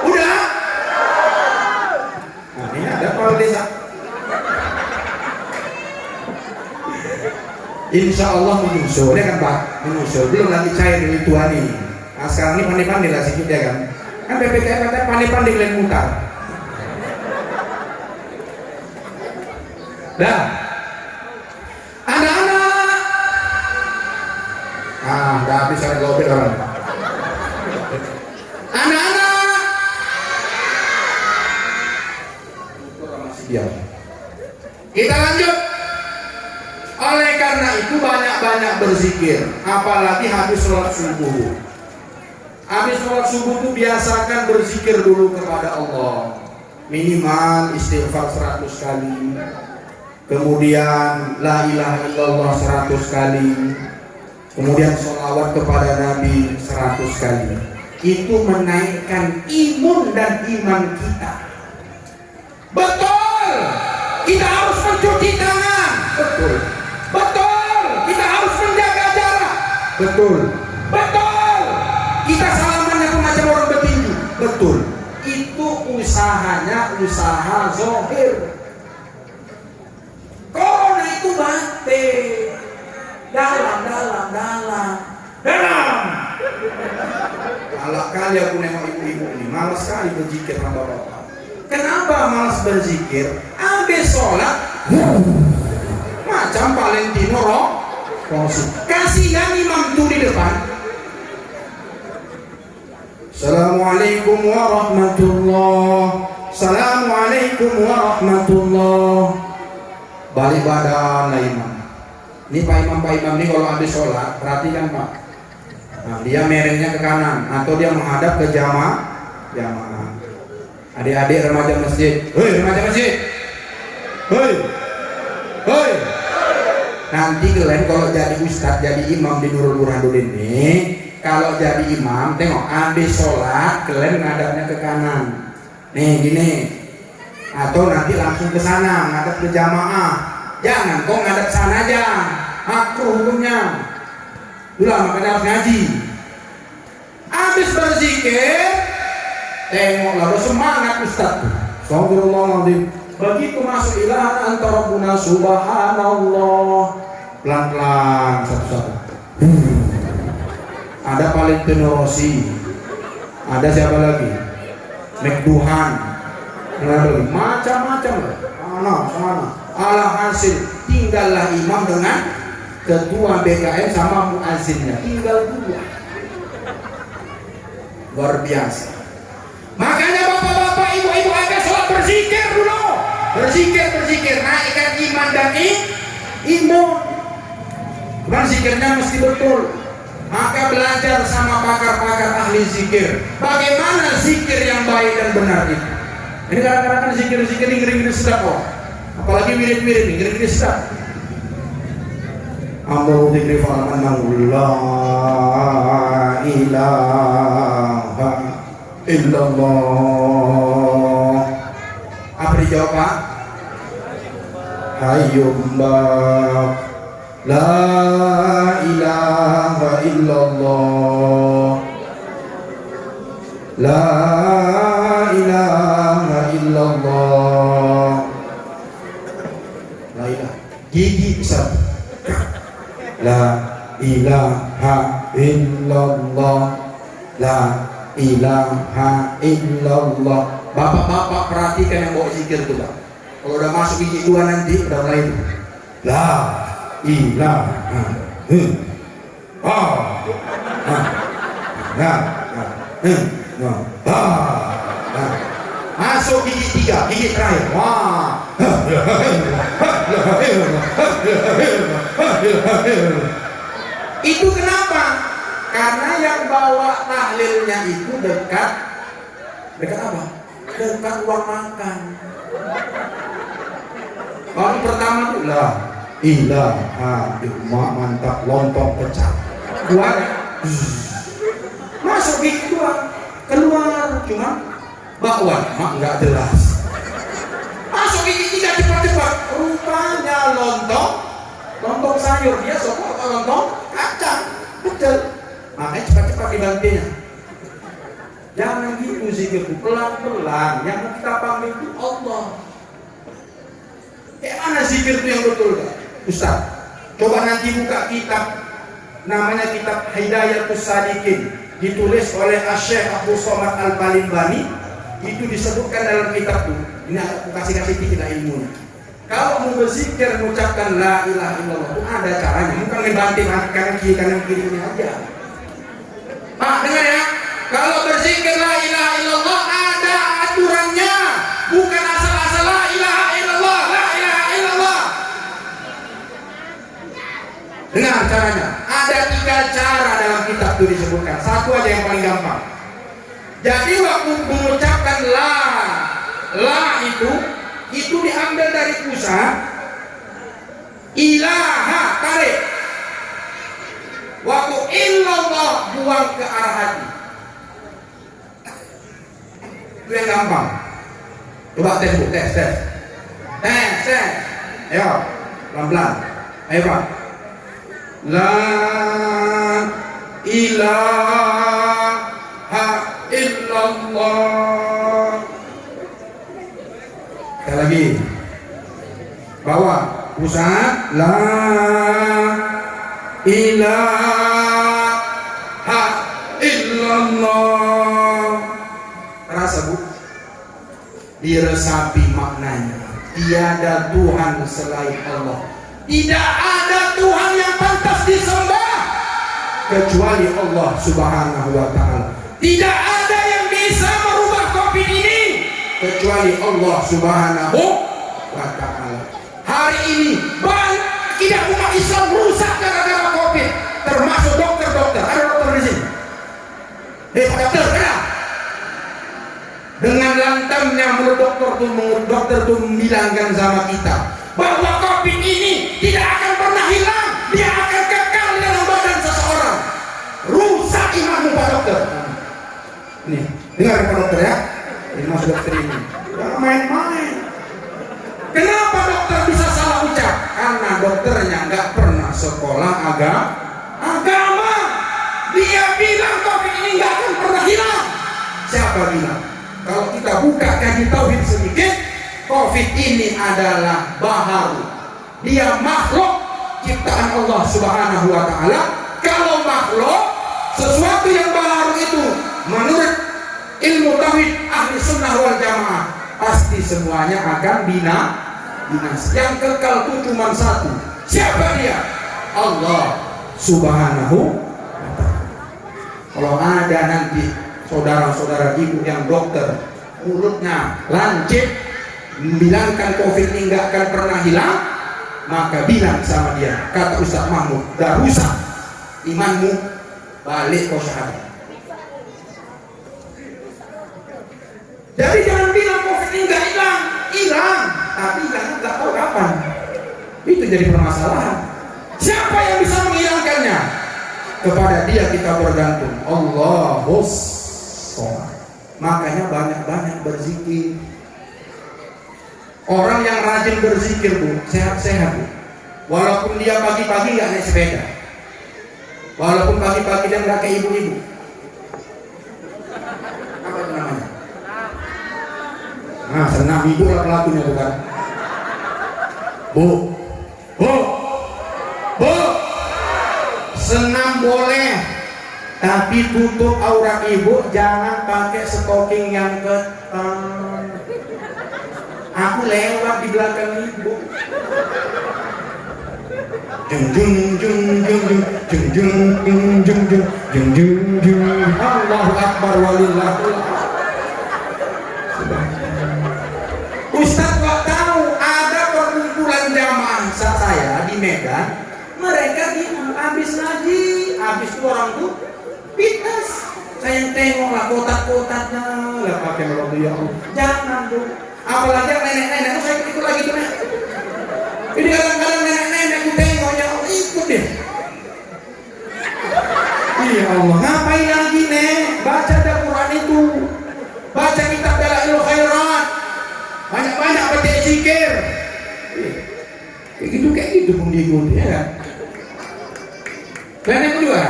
A: Udah? Nah ini ada kepala desa. Insya Allah menyusul, ya kan Pak? Menyusul, belum lagi cair ini tua nih. Nah, sekarang ini pandai-pandai lah sedikit ya kan? Kan PPKM katanya pandai-pandai kalian mutar. Dah, anak-anak, udah habis ada globet orang. Anak-anak, masih diam. Kita lanjut. Oleh karena itu banyak-banyak berzikir, apalagi habis sholat subuh. Habis sholat subuh itu biasakan berzikir dulu kepada Allah. Minimal istighfar 100 kali. Kemudian la ilaha illallah 100 kali. Kemudian sholawat kepada Nabi 100 kali. Itu menaikkan imun dan iman kita. Betul. Kita harus mencuci tangan. Betul. Betul, kita harus menjaga jarak. Betul. Betul, kita salamannya pun macam orang bertinju. Betul. Itu usahanya usaha zahir. Corona itu batin. Dalam. Kalau kali aku nengok ibu-ibu ini, malas sekali berzikir sama bapak. Kenapa malas berzikir? Habis sholat macam Valentino Rossi. Kasihan imam itu di depan. Assalamualaikum warahmatullahi. Assalamualaikum warahmatullahi. Balik badan lah imam. Ini Pak Imam ini kalau habis sholat, perhatikan Pak. Nah, dia merengnya ke kanan atau dia menghadap ke jamaah. Adik-adik remaja masjid. Hei remaja masjid. Hei. Nanti kalian kalau jadi ustadz, jadi imam di Nurul Burhanuddin ini, kalau jadi imam, tengok habis sholat kalian ngadapnya ke kanan, nih gini, atau nanti langsung ke sana ngadap ke jamaah. Jangan kok ngadap sana aja, makruh hukumnya. Itulah makanya harus ngaji. Habis berzikir, tengok lalu semangat ustadz. Astagfirullahaladzim. Begitu masuk ilaha anta rabbuna subhanallah. Pelan-pelan satu-satu. Ada Valentino Rossi. Ada siapa lagi? McDuhan. Macam-macam lah. Sana. Alhasil tinggallah imam dengan ketua BKM sama muazzinnya. Tinggal 2. Luar biasa. Makanya bapak-bapak, ibu-ibu agar sholat berzikir dulu. Berzikir, naikkan iman dan imun. Bukan zikirnya mesti betul. Maka belajar sama pakar-pakar ahli zikir. Bagaimana zikir yang baik dan benar itu. Ini kadang-kadang kan zikir-zikir ini ngeri-ngeri sedap kok. Apalagi mirip-mirip nih, ngeri-ngeri sedap. Amru dzikri fa'amannahu la ilaha illallah. Apa dijawab Pak? Hayyumba la ilaha illallah. La ilaha illallah. La ilaha. Gigi besar. La ilaha illallah. La ilaha illallah. Bapak-bapak perhatikan yang bawa zikir itu Pak. Kalau udah masuk gigi 2 nanti udah mulai itu. La ilaha masuk gigi 3, gigi terakhir. Wah. Itu kenapa? Karena yang bawa tahlilnya itu dekat apa? Dekat uang makan. Baru pertama itu lah ilaha illallah, mantap, lontong pecah. Kuat. Masuk gigi 2, keluar cuma bakwan, mak nggak jelas. Masuk gigi 3 cepat-cepat, rupanya lontong sayur. Dia sokok lontong kacang, betul. Makanya cepat-cepat dibantinya. Jangan gitu zikirku, pelan-pelan. Yang kita panggil itu Allah. Kayak mana zikir itu yang betul Ustaz? Coba nanti buka kitab, namanya kitab Hidayatus Sadiqin, ditulis oleh Syekh Abdul Somad Al-Balimbani. Itu disebutkan dalam kitab itu. Ini aku kasih dikit ilmunya. Kalau mau berzikir mengucapkan la ilaha illallah itu ada caranya, bukan ngebanting kanan kiri ini aja. Pak, dengar ya. Kalau berzikir la ilaha illallah ada aturannya, bukan asal-asal la ilaha illallah, la ilaha illallah. Dengar caranya. Ada 3 cara dalam kitab itu disebutkan. Satu aja yang paling gampang. Jadi waktu mengucapkan la itu diambil dari pusat, ilaha tarik. Waktu illallah buang ke arah hati. Itu yang gampang. Coba tes. Ayo, pelan-pelan. Ayo Pak. La ilaha illallah. Sekali lagi. Bawa pusat. La ilaha illallah. Terasa Bu? Diresapi maknanya. Tiada Tuhan selain Allah. Tidak ada Tuhan yang pantas disembah kecuali Allah Subhanahu wa ta'ala. Tidak ada yang bisa merubah COVID ini kecuali Allah Subhanahu wa ta'ala. Hari ini banyak akidah umat Islam rusak gara-gara COVID, termasuk dokter-dokter. Ada dokter di sini? Pak dokter, ada? Dengan lantamnya mulut dokter tuh membilangkan sama kita bahwa COVID ini tidak akan pernah hilang, dia akan kekal di dalam badan seseorang. Rusak imanmu Pak dokter. Nih, dengar Pak dokter ya. Ini mas dokter ini jangan main-main. Kenapa dokter bisa salah ucap? Karena dokternya nggak pernah sekolah agama. Dia bilang COVID ini nggak akan pernah hilang. Siapa bilang? Kalau kita buka kaji tauhid sedikit, COVID ini adalah baharu. Dia makhluk ciptaan Allah Subhanahu wa ta'ala. Kalau makhluk, sesuatu yang baharu itu menurut ilmu tauhid ahli sunnah wal jamaah pasti semuanya akan binasa. Yang kekal itu cuma satu. Siapa dia? Allah Subhanahu wa ta'ala. Kalau ada nanti saudara-saudara ibu yang dokter mulutnya lancip membilangkan COVID ini nggak akan pernah hilang, maka bilang sama dia, kata Ustaz Mahmud, dah rusak imanmu, balik kau syahadat. Jadi jangan bilang COVID ini nggak hilang, tapi hilangnya nggak tahu kapan. Itu jadi permasalahan. Siapa yang bisa menghilangkannya? Kepada dia kita bergantung. Allahus. Makanya banyak-banyak berzikir. Orang yang rajin berzikir Bu, sehat-sehat Bu. Walaupun dia pagi-pagi nggak naik sepeda, walaupun pagi-pagi dia nggak kayak ibu-ibu. Apa itu namanya? Nah, senam ibu lah pelakunya bukan? Bu, senam boleh, tapi tutup aurat ibu, jangan pakai stocking yang ketat. Aku lewat di belakang ibu. Allahu Akbar walillahil Ustaz kok tahu ada perkumpulan jamaah saya di Medan, mereka habis ngaji, habis itu orang tuh fitness. Saya tengok lah kotak-kotaknya, lah pakai melodi ya Allah. Jangan dong. Apalagi yang nenek-nenek, saya ikut lagi tuh. Ini kadang-kadang nenek-nenek aku tengok ya Allah, ikut deh. Ya Allah, ngapain lagi nek? Baca Al-Quran itu, baca kitab Dalailul Khairat, banyak-banyak baca zikir. Kayak gitu pun diikuti ya kan? Kalian ikut juga?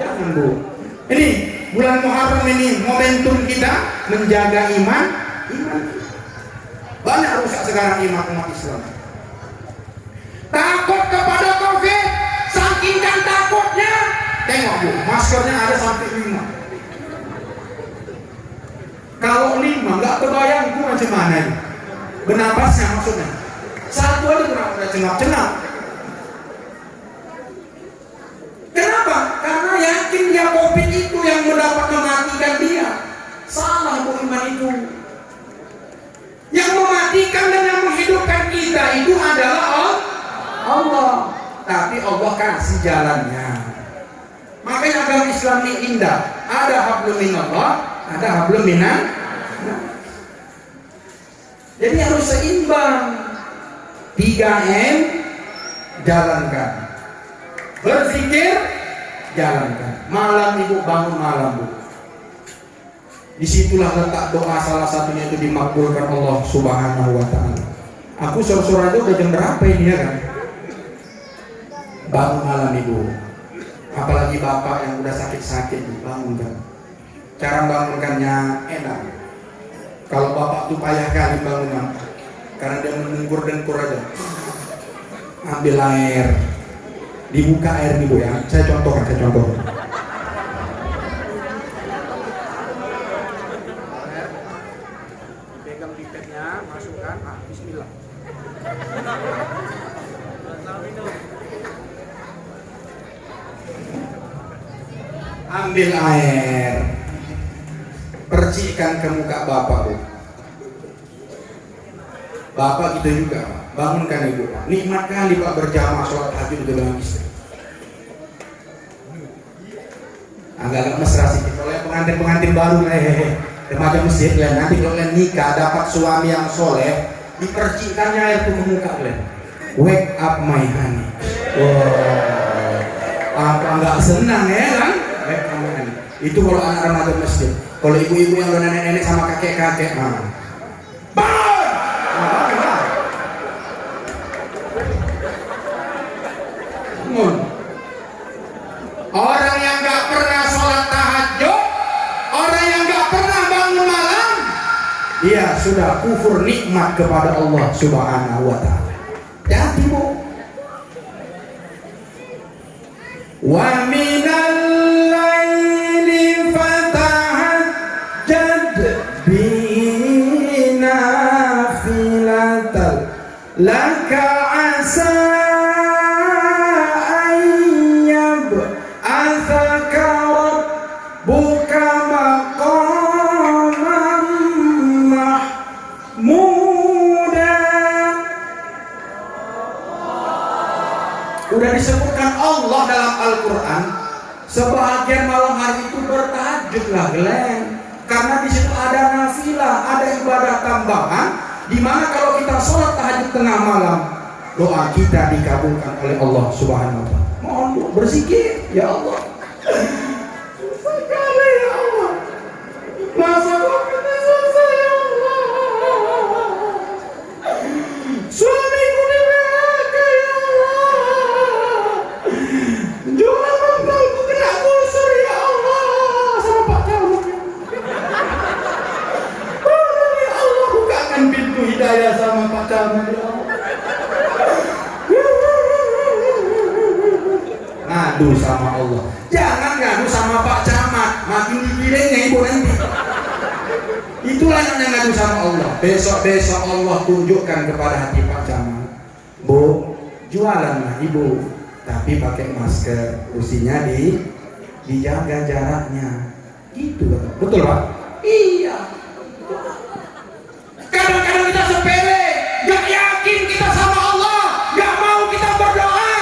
A: Jangan Bu. Ini bulan Muharram ini momentum kita menjaga iman. Banyak rusak sekarang iman umat Islam. maskernya ada sampai 5. Kalau 5 nggak kebayang itu macam mana ini. Bernapasnya maksudnya. Satu aja udah cengap-cengap. Kenapa? Karena yakin dia COVID itu yang mendapat mematikan dia. Salah bu iman itu. Yang mematikan dan yang menghidupkan kita itu adalah Allah. Tapi Allah kasih jalannya. Makanya agama Islam ini indah. Ada hablum minallah, ada hablum minan. Jadi harus seimbang. 3M jalankan. Berzikir jalankan. Malam ibu bangun malam bu. Disitulah letak doa salah satunya itu dimakbulkan Allah Subhanahu wa ta'ala. Aku sore-sore aja udah jam berapa ini ya kan? Bangun malam ibu. Apalagi bapak yang udah sakit-sakit bangunkan. Cara bangunkannya enak. Kalau bapak tuh payah kali bangunnya, karena dia mendengkur-dengkur aja. Ambil air, dibuka air nih bu ya. Saya contohkan. Pegang pipetnya, masukkan. Bismillah. Ambil air, percikan ke muka bapak bu. Bapak gitu juga, bangunkan ibu. Nikmat kali pak berjamaah sholat tahajud dengan istri. Agak-agak mesra sedikit. Kalau yang pengantin baru remaja masjid ya, nanti kalau kalian nikah dapat suami yang soleh, dipercikannya air ke muka kalian. Wake up my honey. Wow. Apa nggak senang ya kan? Wake up my honey. Itu kalau anak remaja masjid. Kalau ibu-ibu yang udah nenek-nenek sama kakek-kakek, orang yang nggak pernah sholat tahajud, orang yang nggak pernah bangun malam, dia sudah kufur nikmat kepada Allah Subhanahu wa ta'ala. Jadi bu, wa minal laili fatahajjad bihi nafilatal laka asa Udah disebutkan Allah dalam Al-Quran, sebahagian malam hari itu bertahajudlah Glenn, karena di situ ada nafilah, ada ibadah tambahan, di mana kalau kita sholat tahajud tengah malam, doa kita dikabulkan oleh Allah Subhanahu wa ta'ala. Mohon berzikir, ya Allah. Susah kali ya Allah. Masa waktu susah ya Allah. Suamiku di PHK ya Allah. Jualan mentalku kena gusur ya Allah. Sama Pak Camat. Tolong ya Allah, bukakan pintu hidayah sama Pak Camat ya Allah. Ngadu sama Allah, jangan ngadu sama Pak Camat, makin digiringnya ibu nanti. Itulah yang ngadu sama Allah. Besok Allah tunjukkan kepada hati Pak Camat, bu, jualanlah ibu, tapi pakai masker, usinya dijaga jaraknya, gitu betul Pak? Iya. Kadang-kadang kita sepele, gak yakin kita sama Allah, gak mau kita berdoa.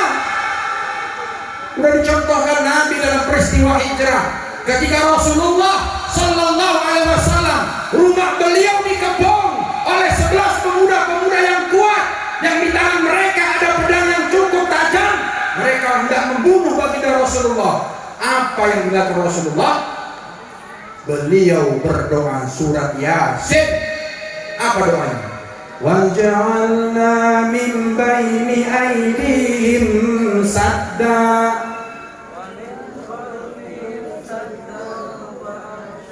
A: Udah dicontohkan Nabi dalam peristiwa hijrah, ketika Rasulullah Sallallahu Alaihi Wasallam rumah beliau dikepung oleh 11 pemuda-pemuda yang kuat, yang di tangan mereka ada pedang yang cukup tajam. Mereka hendak membunuh baginda Rasulullah. Apa yang dilakukan Rasulullah? Beliau berdoa surat Yasin. Apa doanya? وَجَعَلْنَا مِنْ بَيْنِ أَيْدِيهِمْ سَدًّا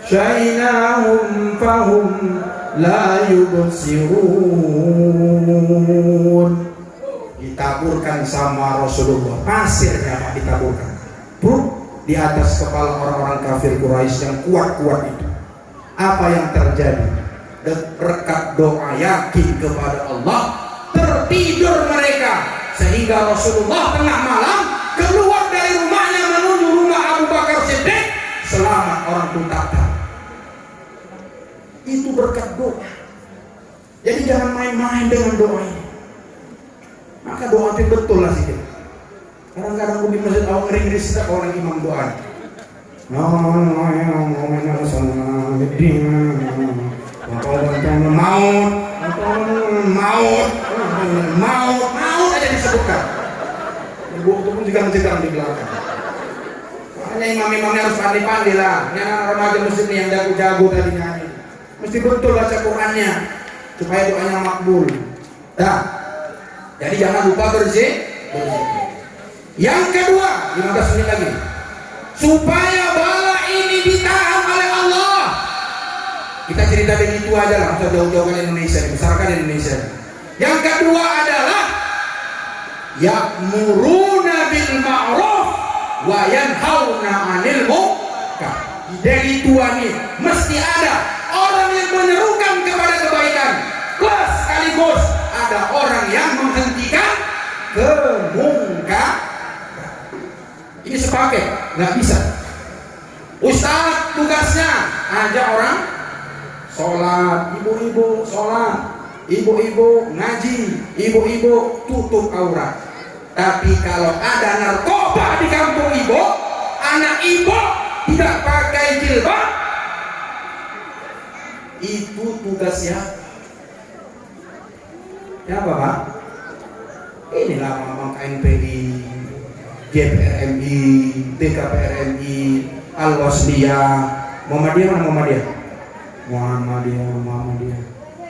A: شَيْنَاهُمْ فَهُمْ لَا يُبْصِرُونَ. Ditaburkan sama Rasulullah, pasirnya Pak ditaburkan. Bro, di atas kepala orang-orang kafir Quraisy yang kuat-kuat itu. Apa yang terjadi? Berkat doa yakin kepada Allah, tertidur mereka sehingga Rasulullah tengah malam keluar dari rumahnya menuju rumah Abu Bakar Siddiq. Selamat orang itu tak tahu. Itu berkat doa. Jadi jangan main-main dengan doa ini. Maka doa itu betul lah sih. Kadang-kadang di masjid awak ngeri-ngeri sedap orang imam doa. Maut aja disebutkan. Ibu itu pun juga mencegah di belakang. Makanya imam-imamnya harus pandai-pandai lah. Ini anak remaja muslim yang jago-jago tadi nyanyi. Mesti betul baca Qurannya supaya doanya makbul. Nah, jadi jangan lupa berzikir. Yang kedua, 15 menit lagi. Supaya bala ini ditahan oleh Allah. Kita cerita begitu aja lah, usah jauh-jauh kan Indonesia, besarkan Indonesia. Yang kedua adalah ya'muruna bil ma'ruf wa yanhauna 'anil munkar. Dari tua nih mesti ada orang yang menyerukan kepada kebaikan, plus sekaligus ada orang yang menghentikan kemungkaran. Ini sepaket, nggak bisa. Ustaz tugasnya ajak orang sholat, ibu-ibu sholat, ibu-ibu ngaji, ibu-ibu tutup aurat. Tapi kalau ada narkoba di kampung ibu, anak ibu tidak pakai jilbab, itu tugas siapa? Siapa Pak? Inilah Mamang KNPI, JPRMI, TKPRMI, Al-Wasliyah, Muhammadiyah mana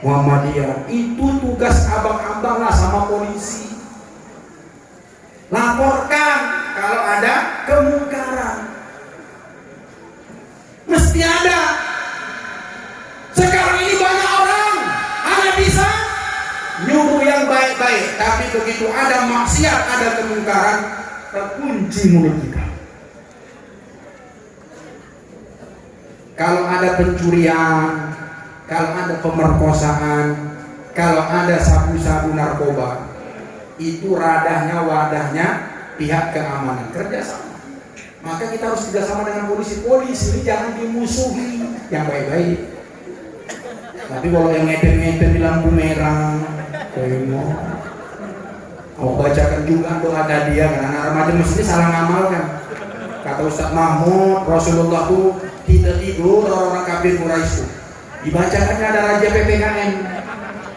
A: Muhammadiyah. Itu tugas abang-abang lah sama polisi. Laporkan kalau ada kemungkaran. Mesti ada. Sekarang ini banyak orang hanya bisa nyuruh yang baik-baik, tapi begitu ada maksiat, ada kemungkaran, terkunci mulut kita. Kalau ada pencurian, kalau ada pemerkosaan, kalau ada sabu-sabu narkoba, itu wadahnya pihak keamanan kerjasama. Maka kita harus kerjasama dengan polisi. Polisi ini jangan dimusuhi, yang baik-baik. Tapi kalau yang ngeten-ngeten di lampu merah, mau bacakan juga doa tadi ya, karena anak remaja mesti salah ngamalkan. Kata Ustaz Mahmud, Rasulullah tuh kita tidur orang-orang kafir Quraisy. Dibacakannya ada raja PPKN.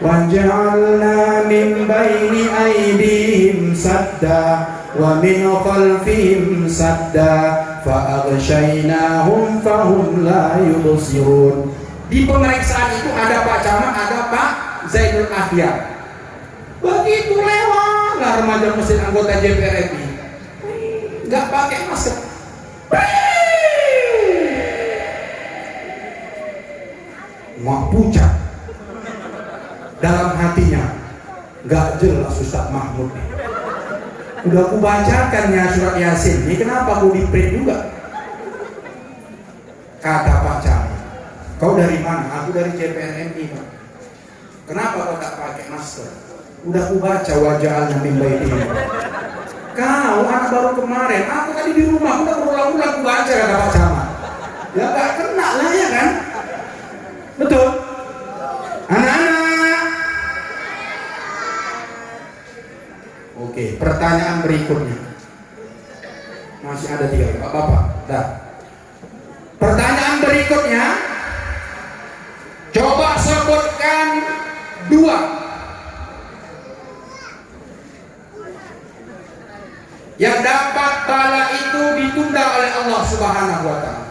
A: Waj'alna min baini aydihim sadda wa min khalfihim sadda fa aghshaynahum fahum la yubsirun. Di pemeriksaan itu ada Pak Camat, ada Pak Zainul Akhyar. Begitu lewat lah remaja mesin anggota JPRMI, nggak pakai masker. Mak pucat dalam hatinya, nggak jelas Ustaz Mahmud. Udah aku bacakannya surat Yasin, ini kenapa aku di print juga? Kata Pak Camat, kau dari mana? Aku dari JPRMI Pak. Kenapa kau tak pakai masker? Udah aku baca wajah Nabi Baiti. Kau anak baru kemarin, aku tadi di rumah udah berulang-ulang aku baca kata Pak Camat. Ya gak kena lah ya kan? Betul? Anak-anak. Oke, pertanyaan berikutnya. Masih ada 3 Bapak. Dah. Pertanyaan berikutnya. Coba sebutkan 2 yang dapat bala itu ditunda oleh Allah Subhanahu wa Ta'ala.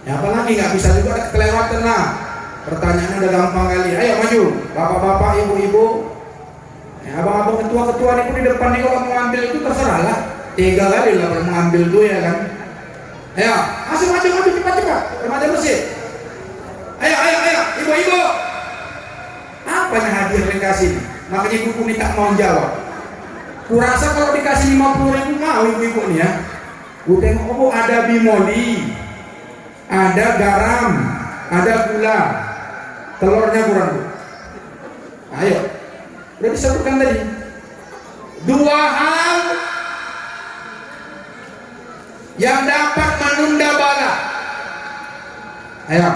A: Ya apalagi nggak bisa juga ada kelewatan lah. Pertanyaannya udah gampang kali. Ayo maju, bapak-bapak, ibu-ibu, ya, abang-abang ketua-ketua ini pun di depan nih kalau mau ambil itu terserah lah. 3 kali lah kalau mau ambil tuh ya kan. Ayo, masuk maju cepat-cepat. Remaja bersih. Ayo, ibu-ibu. Apa yang hadiah yang kasih? Makanya ibu ini tak mau jawab. Kurasa kalau dikasih 50.000 mau ibu-ibu nih ya. Ku tengok, oh ada bimoli, ada garam, ada gula, telurnya kurang. Ayo, udah disebutkan tadi. Dua hal yang dapat menunda bala. Ayo,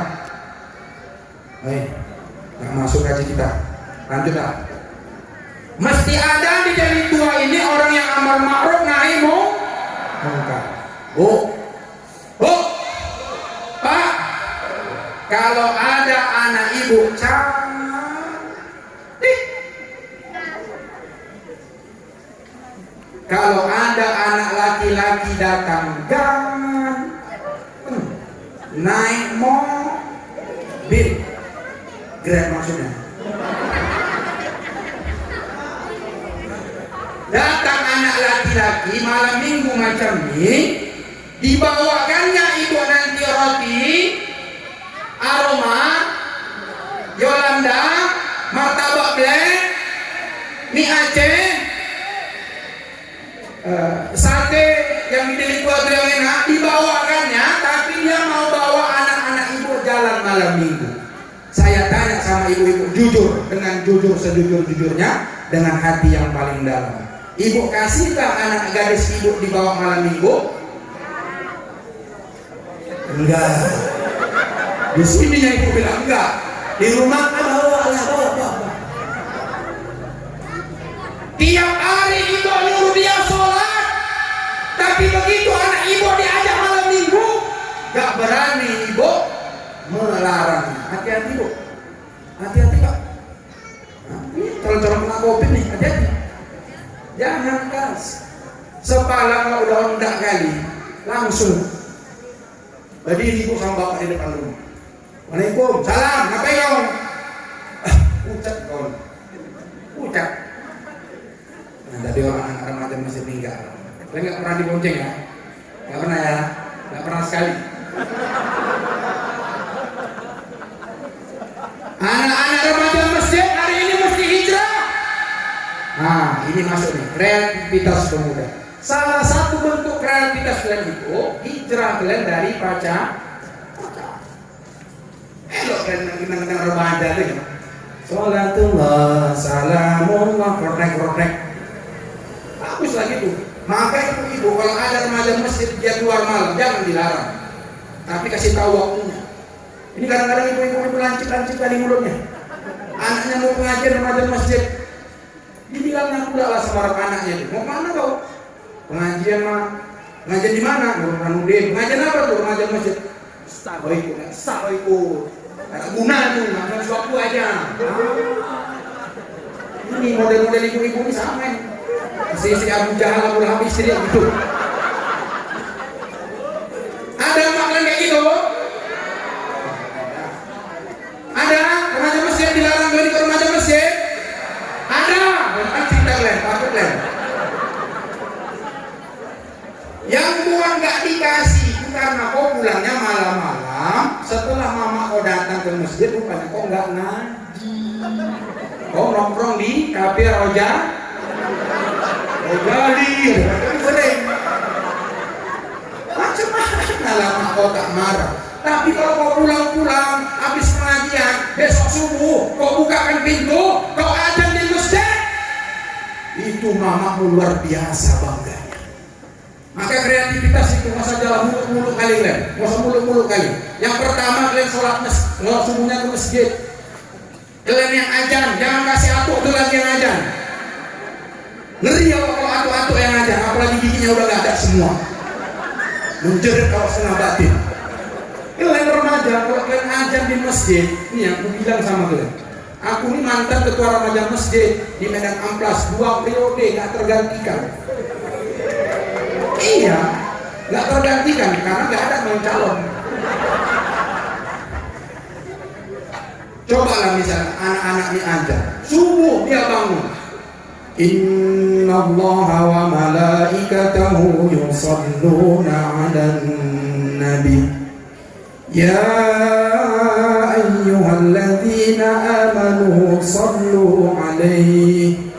A: nggak masuk aja kita. Lanjutlah. Mesti ada di dari dua ini orang yang amar ma'ruf nahi munkar. Oh, Pak, kalau ada anak ibu cantik, kalau ada anak laki-laki datang naik mobil, Grab maksudnya. Datang anak laki-laki malam minggu macam ini, dibawakannya ibu nanti roti, aroma, Yolanda, martabak black, mie Aceh, sate yang di Kuala yang enak, dibawakannya, tapi dia mau bawa anak-anak ibu jalan malam minggu. Saya tanya sama ibu-ibu jujur, dengan jujur sejujur-jujurnya, dengan hati yang paling dalam. Ibu kasihkah anak gadis ibu dibawa malam minggu? Enggak. Di sini yang ibu bilang enggak. Di rumah bawa. Tiap hari ibu nyuruh dia sholat, tapi begitu anak ibu diajak malam minggu, gak berani ibu melarang. Hati-hati bu, hati-hati pak. Nah, ini calon-calon kena COVID nih, hati-hati. Jangan kas. Sepala kalau udah ondak kali, langsung berdiri ibu sama bapak di depan rumah. Waalaikumsalam, salam, ngapain kau? Ucap kau, ucap. Nah, tadi orang remaja masih tinggal. Saya nggak pernah dibonceng ya, nggak pernah ya, nggak pernah sekali. Anak-anak remaja masjid hari ini mesti hijrah. Nah, ini masuk nih, kreativitas pemuda. Salah satu bentuk kreativitas kalian itu hijrah kalian dari pacar. Elok kalian kenang-kenang remaja tuh. Salatullah, salamullah, protek. Bagus lagi tuh. Maka ibu-ibu kalau ada remaja masjid dia keluar malam jangan dilarang, tapi kasih tahu waktunya. Ini kadang-kadang ibu-ibu lancip dari mulutnya. Anaknya mau pengajian remaja masjid, dibilang aku lah sama anaknya itu. Mau mana kau? Pengajian mah. Pengajian di mana? Nurul Hanudin. Pengajian apa tuh? Pengajian masjid. Sah ikut. Ada guna tuh, makan suatu aja. Ini model-model ibu-ibu ini sama ini. Si Abu Jahal, Abu Lahab istri gitu. Ada makna kayak gitu? Ada remaja masjid dilarang beli ke remaja masjid? Ada. Cinta kalian, takut kalian. Yang buang nggak dikasih itu karena kau pulangnya malam-malam. Setelah mama kau datang ke masjid, rupanya kau nggak ngaji. Kau nongkrong di kafe Roja. Jadi sering macam-macam lama kau tak marah. Tapi kalau kau pulang-pulang habis pengajian besok subuh kau bukakan pintu, kau azan di masjid, itu mamamu luar biasa bangganya. Maka kreativitas itu masa jalan muluk-muluk kali kalian, masa muluk-muluk kali. Yang pertama kalian sholat subuhnya ke masjid. Kalian yang azan, jangan kasih atuk itu lagi yang azan. Ngeri ya kalau atuk-atuk yang azan, apalagi giginya udah gak ada semua. Menjerit kalau setengah batin. Kalian remaja, kalau kalian azan di masjid, ini aku bilang sama kalian. Aku ini mantan ketua remaja masjid di Medan Amplas 2 periode gak tergantikan. Iya, gak tergantikan karena gak ada yang calon. Cobalah misalnya anak-anak ini azan, subuh dia bangun. Inna Allaha wa malaikatahu yusalluna 'alan nabi. Ya ayyuhalladzina amanu sallu 'alaihi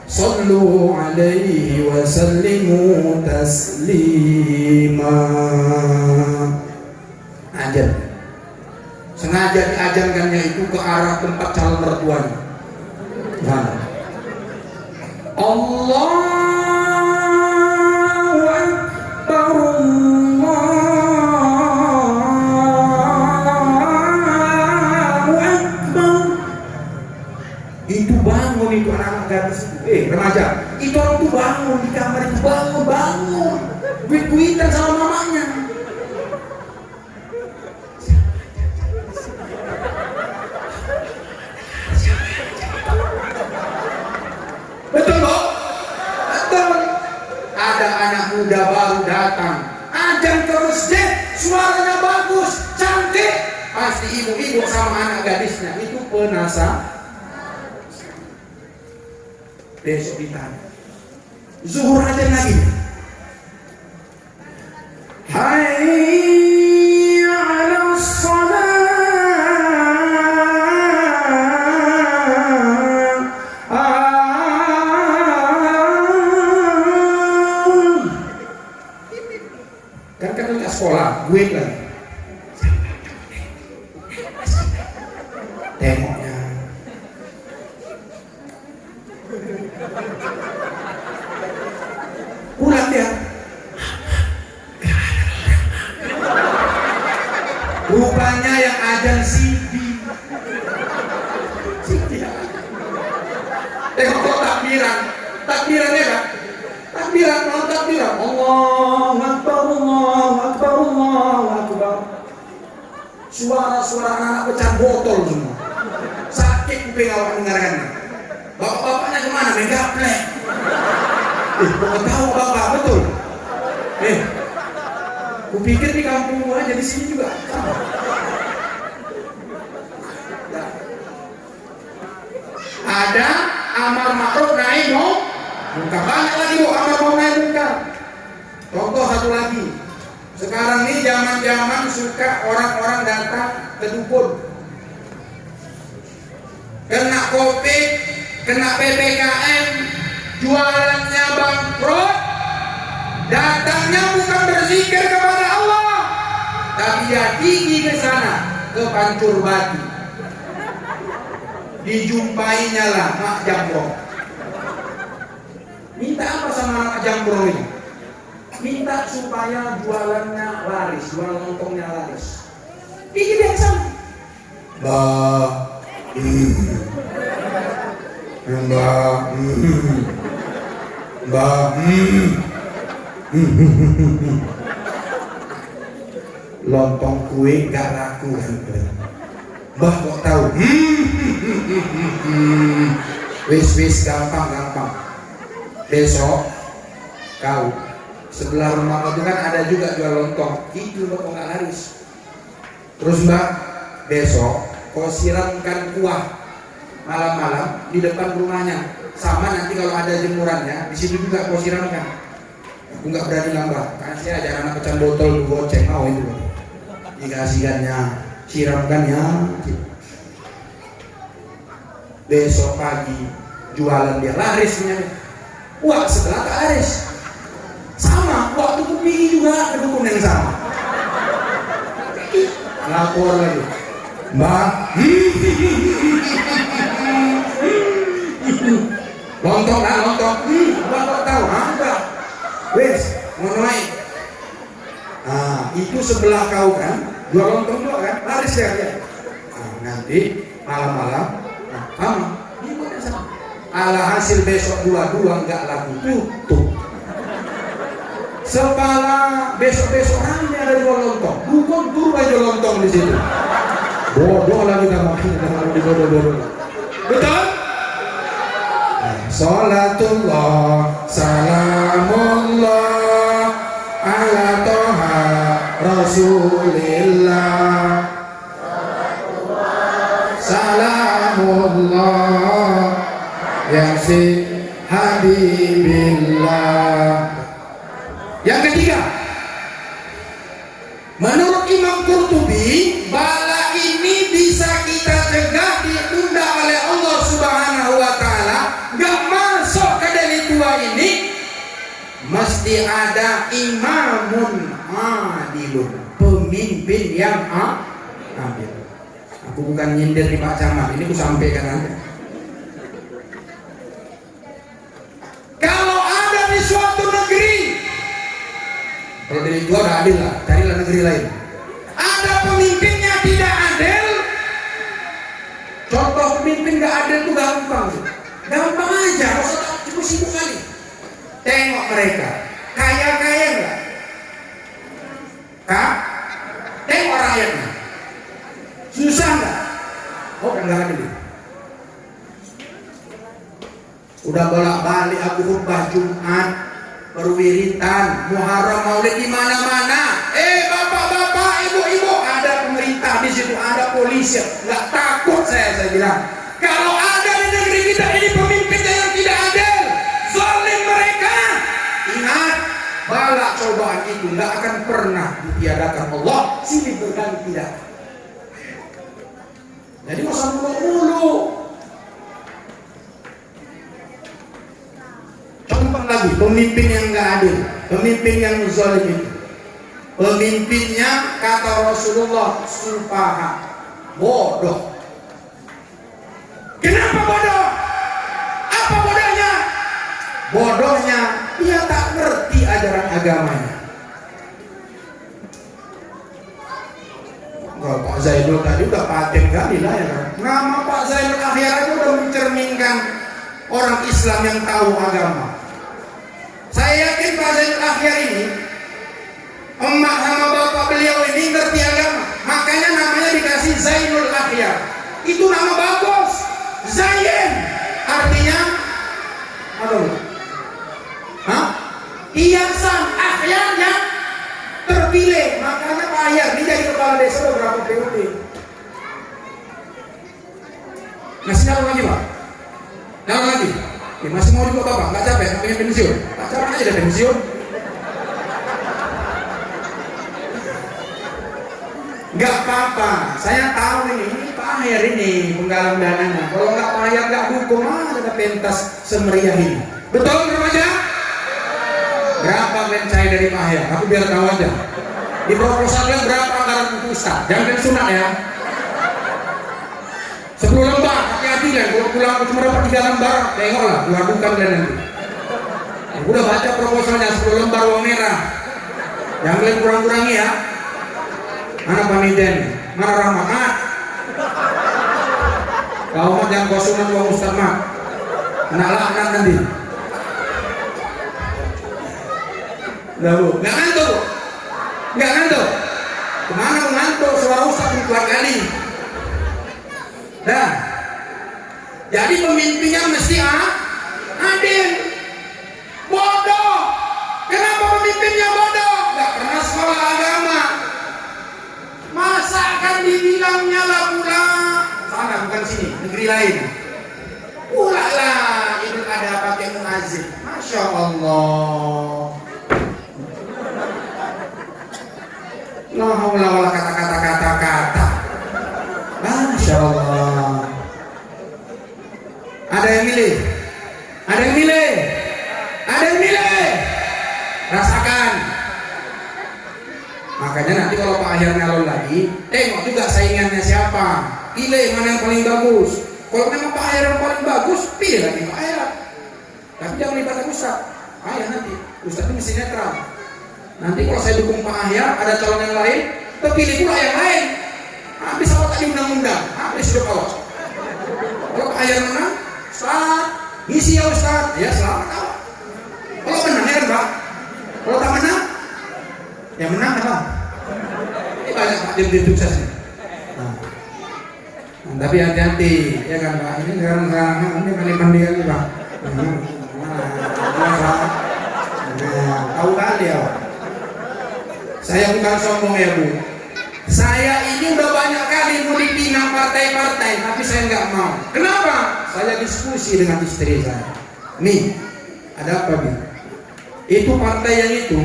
A: Sallu alaihi wa sallimu taslima. Ajar. Sengaja diajarkannya itu ke arah tempat calon mertuanya. Nah. Allahu Akbar, Allahu Akbar. Itu bangun itu anak-anak gadis, remaja. Itu orang tuh bangun di kamar itu, bangun. Duit-duitan sama mamanya. Betul, Bok? Betul. Ada anak muda baru datang, ajang ke masjid, suaranya bagus, cantik. Pasti ibu-ibu sama anak gadisnya itu penasaran. Besok ditanya, zuhur aja lagi. Hayya 'alas shalah. Kan nggak sekolah, gue lagi. Tengoknya. Pulang dia. Rupanya yang ajan Sidi. Tengok kok takbirannya kan? Takbiran. Allahu Akbar, Allahu Akbar, Allahu Akbar. Suara-suara anak pecah botol semua. Sakit kuping awak mendengarkannya. Bapak-bapaknya kemana? Main gaplek. Kok tahu bapak betul? Kupikir di kampung gua aja, di sini juga sama. Ada amar ma'ruf nahi munkar. Banyak lagi bu amar ma'ruf nahi munkar. Contoh satu lagi. Sekarang ini zaman-zaman suka orang-orang datang ke dukun. Kena Covid, kena PPKM, jualannya bangkrut. Datangnya bukan berzikir kepada Allah, tapi dia gigi ke sana, ke Pancur Batu. Dijumpainya lah Mak Jambrong. Minta apa sama Mak Jambrong ini? Minta supaya jualannya laris, jualan lontongnya laris. Gigi dia ke sana. Mbak, lontong kue gak laku kan? Mbah kok tahu? Wis gampang. Besok kau sebelah rumah kau itu kan ada juga jual lontong. Itu lontong gak laris. Terus Mbak, besok kau siramkan kuah malam-malam di depan rumahnya. Sama nanti kalau ada jemurannya di situ juga kau siramkan. Aku nggak berani nambah, karena saya ajar anak pecahan botol goceng mau itu. Dikasihkannya, siramkannya. Besok pagi jualan dia larisnya. Wah setelah tak laris. Sama, waktu itu pergi juga ke dukun yang sama. Lapor lagi, Mbak. Lontong. Mbak kok tahu? Enggak. Wes, ngonoai. Itu sebelah kau kan, jual lontong juga kan, laris ya dia. Nanti malam-malam, kamu gimana sama? Alhasil besok dua-dua nggak laku tutup. Sepala besok-besok rame ada jual lontong, dukun turun aja lontong di situ. Bodoh lagi kamu di bodoh. Betul? Salatullah, salamullah ala toha rasulillah. Salamullah yasin habibillah. Yang ketiga, menurut Imam Qurtubi, bala ini bisa kita cegah ditunda oleh Allah Subhanahu wa Ta'ala, gak masuk ke mesti ada imamun adilun, pemimpin yang adil. Aku bukan nyindir di Pak Camat, ini aku sampaikan aja. Kalau ada di suatu negeri, kalau dari itu ada adil lah, carilah negeri lain. Ada pemimpinnya tidak adil. Contoh pemimpin gak adil itu gampang, gampang aja, gak usah sibuk-sibuk kali. Tengok mereka, kaya-kaya enggak? Kak, tengok rakyatnya, susah enggak? Oh, kan enggak adil. Udah bolak-balik aku khutbah Jumat, perwiritan, Muharram, Maulid di mana-mana. Bapak-bapak, ibu-ibu, ada pemerintah di situ, ada polisi. Nggak takut saya bilang. Kalau ada di negeri kita ini pemimpinnya yang tidak adil, zalim mereka, ingat, bala cobaan itu nggak akan pernah ditiadakan Allah. Silih berganti tidak. Jadi masa mulu-mulu. Contoh lagi, pemimpin yang nggak adil, pemimpin yang zalim itu, pemimpinnya kata Rasulullah sufaha, bodoh. Kenapa bodoh? Apa bodohnya? Bodohnya dia tak ngerti ajaran agamanya. Pak Zainul tadi udah paten kali lah ya kan. Nama Pak Zainul akhirnya udah mencerminkan orang Islam yang tahu agama. Saya yakin Pak Zainul Akhir ini, emak sama bapak beliau ini ngerti agama, makanya namanya dikasih Zainul Akhir. Itu nama bagus, Zain, artinya apa? Hiasan, Akhir yang terpilih. Makanya Pak Akhir ini jadi kepala desa beberapa periode. Ngasih nyala lagi Pak, nyala lagi. Ya, masih mau juga bapak, nggak capek, nggak pengen pensiun. Pak Camat aja udah pensiun. Nggak apa-apa, saya tahu ini Pak Akhir ini penggalang dananya. Kalau nggak Pak Akhir nggak dukung, ada pentas semeriah ini. Betul remaja? Berapa mencai dari Pak Akhir? Aku biar tahu aja. Di proposalnya berapa anggaran pusat? Jangan sunat ya. 10 lembar, hati-hati kan, kalau pulang aku cuma dapat 3 lembar, tengoklah, lakukan dan nanti. Udah baca proposalnya 10 lembar uang merah, jangan kalian kurang-kurangi ya. Mana panitia nih? Mana Rahmat? Kau mah jangan kosongan uang Ustaz Mat, anak laknat nanti. Nggak ngantuk, nggak ngantuk. Kemana mau ngantuk? Suara Ustaz keluar kali. Nah, jadi pemimpinnya mesti adil. Bodoh. Kenapa pemimpinnya bodoh? Gak pernah sekolah agama. Masa akan dibilangnya lah pula. Sana bukan sini, negeri lain. Pula lah Idul Adha pakai muazzin. Masya Allah. La haula wala kata-kata. Masya Allah. Ada yang milih? Ada yang milih? Ada yang milih? Rasakan. Makanya nanti kalau Pak Akhir nyalon lagi, tengok juga saingannya siapa. Pilih mana yang paling bagus. Kalau memang Pak Akhir yang paling bagus, pilih lagi Pak Akhir. Tapi jangan libatkan Ustaz. Ayah nanti, Ustaz itu mesti netral. Nanti kalau saya dukung Pak Akhir, ada calon yang lain, terpilih pula yang lain. Habis awak tadi undang-undang, habis hidup awak. Kalau Pak Akhir menang, selamat. Ngisi ya Ustaz, ya selamat awak. Kalau menang ya kan Pak. Kalau tak menang, ya menang apa? Ini banyak Pak tim sukses nih. Nah, tapi hati-hati, ya kan Pak. Ini sekarang ini mandi kali Pak. Nah, tahu kali ya. Saya bukan sombong ya Bu. Saya ini udah banyak kali mau dipinang partai-partai, tapi saya nggak mau. Kenapa? Saya diskusi dengan istri saya. Nih, ada apa Bi? Itu partai yang itu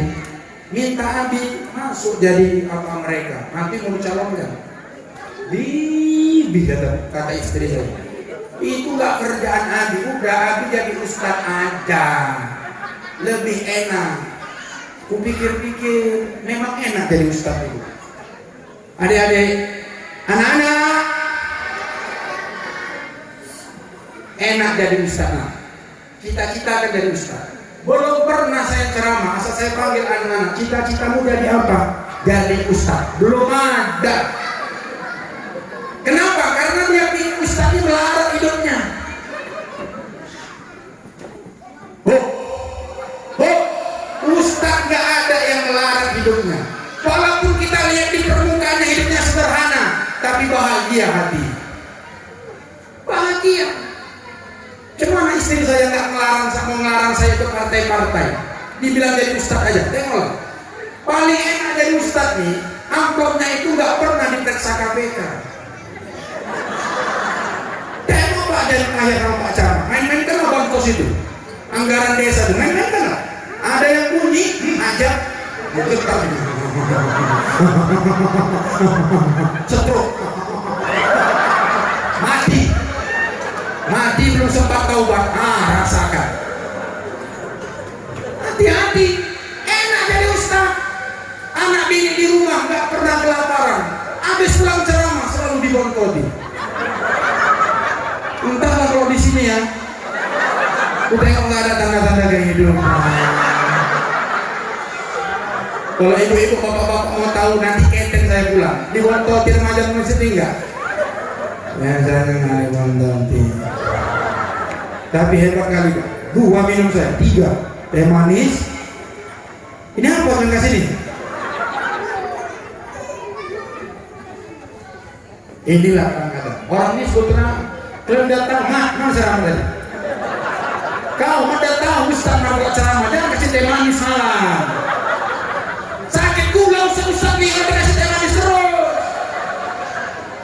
A: minta Abi masuk jadi apa mereka. Nanti mau calonnya. Bi kata istri saya. Itu nggak kerjaan Abi. Udah Abi jadi ustaz aja. lebih enak. Kupikir-pikir, memang enak jadi ustaz itu. Adik-adik, anak-anak, enak jadi ustaz. Nah, cita-cita kan jadi ustaz. Belum pernah saya ceramah, asal saya panggil anak-anak, cita-citamu jadi apa? Jadi ustaz. Belum ada. Kenapa? Karena dia pikir ustaz ini melarat hidupnya. Ustaz gak ada yang melarat hidupnya. Walaupun kita lihat di permukaannya hidupnya sederhana, tapi bahagia hati. Bahagia. Cuma istri saya nggak melarang saya ke partai-partai. Dibilang jadi ustaz aja. Tengoklah. Paling enak jadi ustaz nih, amplopnya itu nggak pernah diperiksa KPK. Tengok Pak jadi kaya sama Pak Camat. Main-main kan abang kos itu. Anggaran desa itu main-main kan lah. Ada yang bunyi, ajak. Getar. Cetruk. Mati belum sempat taubat. Rasakan. Hati-hati. Enak jadi ustaz. Anak bini di rumah nggak pernah kelaparan. Habis pulang ceramah selalu dibonkoti. Entahlah kalau di sini ya. Udah nggak ada tanda-tanda kayak hidup. Kalau ibu-ibu bapak-bapak mau tahu nanti keteng saya pulang. Dibonkoti remaja masjid enggak? Ya jangan hari bontonti. Tapi hebat kali Pak. 2 minum saya, 3 teh manis. Ini apa yang kasih nih? Inilah kadang-kadang orang ini sebetulnya kalian datang, mana ceramah tadi? Kau udah tahu Ustaz mau buat ceramah, jangan kasih teh manis salah. Sakit gula Ustaz nih, nggak kasih teh manis terus.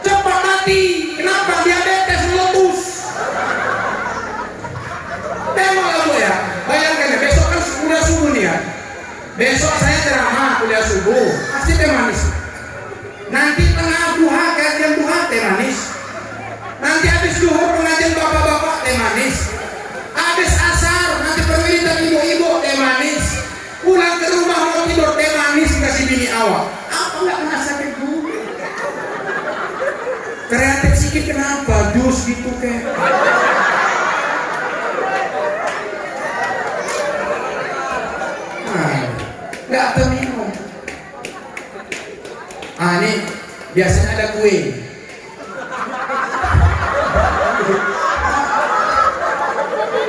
A: Cepat mati. Kenapa? Diabetes meletus. Tengoklah Bu ya, bayangkan ya, besok kan kuliah subuh nih ya. Besok saya ceramah kuliah subuh, pasti teh manis. Nanti tengah duha, kajian duha teh manis. Nanti habis duhur pengajian bapak-bapak teh manis. Habis asar nanti perwiritan ibu-ibu teh manis. Pulang ke rumah mau tidur teh manis kasih bini awak. Apa nggak kena sakit gula? Kreatif sikit kenapa? Jus gitu kayak. Nggak terminum. Ini biasanya ada kue.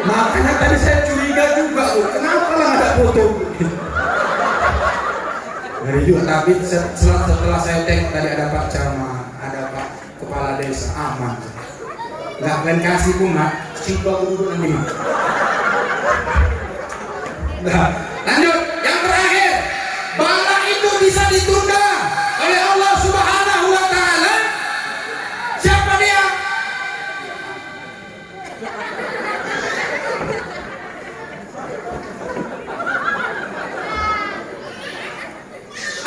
A: Makanya tadi saya curiga juga tuh, kenapa lah ada foto? Dari juga, tapi setelah saya tengok tadi ada Pak Camat, ada Pak Kepala Desa, aman. Nggak kalian kasih pun mak, coba duduk nanti mak. Nah, lanjut, yang terakhir, bala itu bisa ditunda oleh Allah Subhanahu wa Ta'ala. Siapa dia?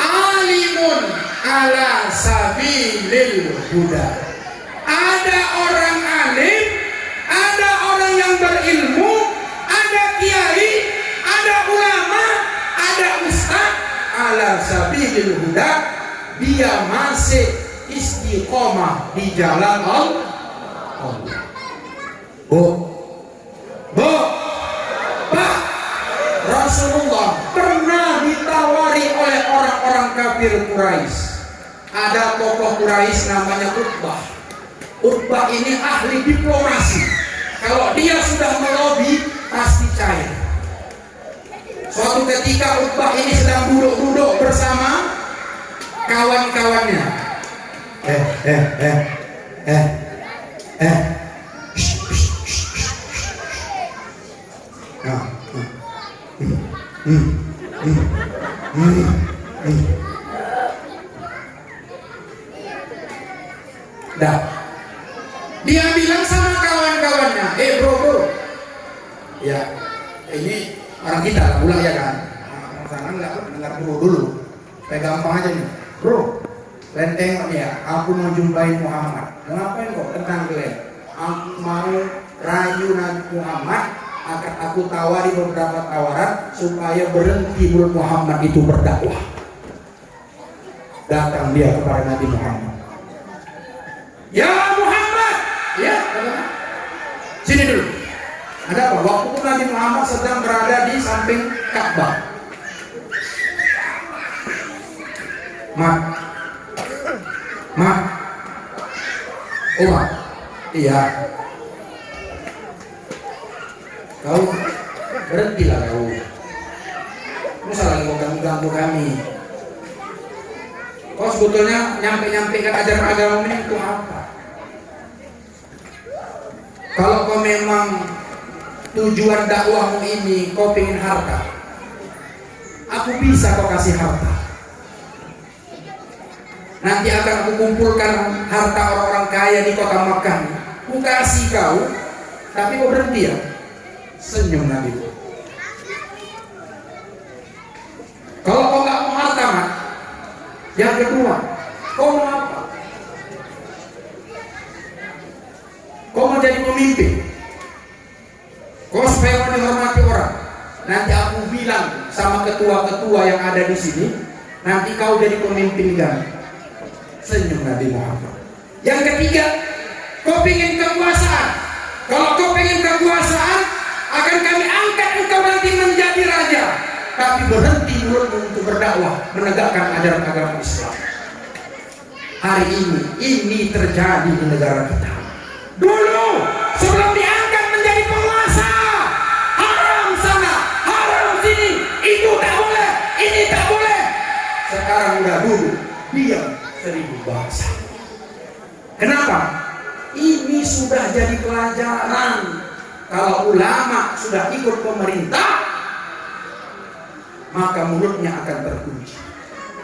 A: Alimun ala sabilil huda. Ada orang alim, ada orang yang berilmu, ada kiai, ada ulama, ada ustaz ala sabilil huda. Dia masih istiqomah di jalan Allah. Pak, Rasulullah pernah ditawari oleh orang-orang kafir Quraisy. Ada tokoh Quraisy namanya Utbah. Utbah ini ahli diplomasi. Kalau dia sudah melobi pasti cair. Suatu ketika Utbah ini sedang duduk-duduk bersama kawan-kawannya. Dah. Dia bilang sama kawan-kawannya, bro. Ya, ini orang kita lah pula ya kan. Orang sana nggak dengar bro dulu. Supaya gampang aja nih. Bro, kalian tengok nih ya, aku mau jumpai Muhammad. Kenapa kok tentang kalian? Aku mau rayu Nabi Muhammad akan aku tawari beberapa tawaran supaya berhenti mulut Muhammad itu berdakwah. Datang dia kepada Nabi Muhammad. Ya Muhammad, ya, sini dulu. Ada apa? Waktu itu Nabi Muhammad sedang berada di samping Ka'bah. Mak, Umar, iya. Kau berhentilah kau. Masa lagi mau ganggu kami? Kau sebetulnya nyampe-nyampekan ajaran agama ini itu apa? Kalau kau memang tujuan dakwahmu ini kau pengen harta, aku bisa kau kasih harta. Nanti akan aku kumpulkan harta orang-orang kaya di kota Makkah. Aku kasih kau, tapi kau berhenti ya? Senyum Nabi. Kalau kau nggak mau harta, Mat, yang kedua, kau mau apa? Kau mau jadi pemimpin? Kau supaya kau dihormati orang. Nanti aku bilang sama ketua-ketua yang ada di sini, nanti kau jadi pemimpin kan? Senyum Nabi Muhammad. Yang ketiga, kau pengen kekuasaan. Kalau kau pengen kekuasaan, akan kami angkat engkau nanti menjadi raja. Tapi berhenti mulutmu untuk berdakwah, menegakkan ajaran agama Islam. Hari ini terjadi di negara kita. Dulu sebelum diangkat menjadi penguasa, haram sana, haram sini, itu tak boleh, ini tak boleh. Sekarang udah dulu, diam 1000 bahasa. Kenapa? Ini sudah jadi pelajaran. Kalau ulama sudah ikut pemerintah, maka mulutnya akan terkunci.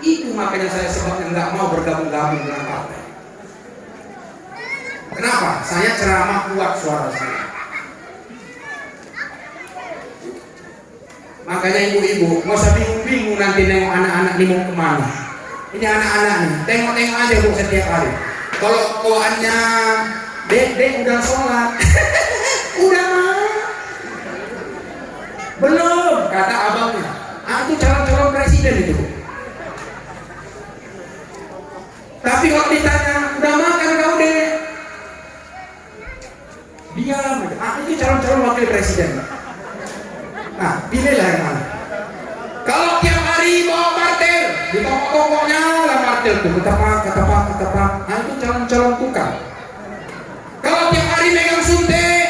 A: Itu makanya saya sebabnya nggak mau bergabung-gabung dengan partai. Kenapa? Saya ceramah kuat suara saya. Makanya ibu-ibu, nggak usah bingung-bingung nanti nengok anak-anak ini mau kemana. Ini anak-anak nih, tengok-tengok aja bu setiap hari. Kalau kawannya dek udah sholat, udah belum, kata abangnya. Itu calon-calon presiden itu. Tapi kalau ditanya, udah makan kau dek? Diam aja. Itu calon-calon wakil presiden. Nah, pilihlah yang mana. Kalau tiap hari bawa martel, di toko-tokonya lah martel tuh, ketepak. Nah, itu calon-calon tukang. Kalau tiap hari megang suntik,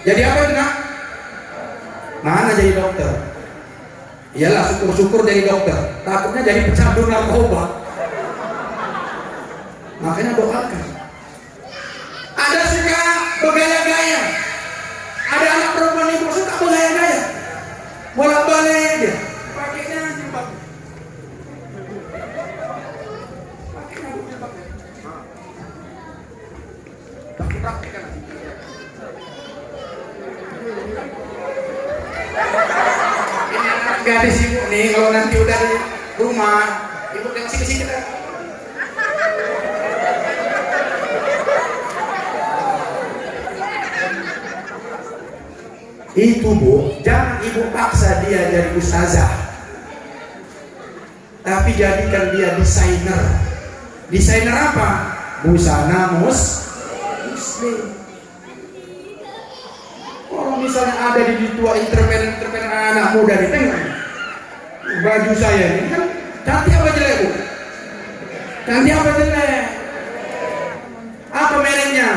A: jadi apa itu nak? Mana jadi dokter? Iyalah, syukur-syukur jadi dokter. Takutnya jadi pecandu narkoba. Makanya doakan. Ada suka bergaya-gaya. Ada anak perempuan ibu suka bergaya-gaya. Bolak-balik dia. Pakainya jilbab. Pakainya jilbab. Tapi praktekkan. Ini anak gadis ibu nih, kalau nanti udah di rumah, ibu tengok sini kita. Itu bu, jangan ibu paksa dia jadi ustazah, tapi jadikan dia desainer. Desainer apa? Busana muslim. Kalau misalnya ada di tua intervenen anak muda di tengah, baju saya ini kan cantik apa jelek bu? Cantik apa jelek? Apa mereknya?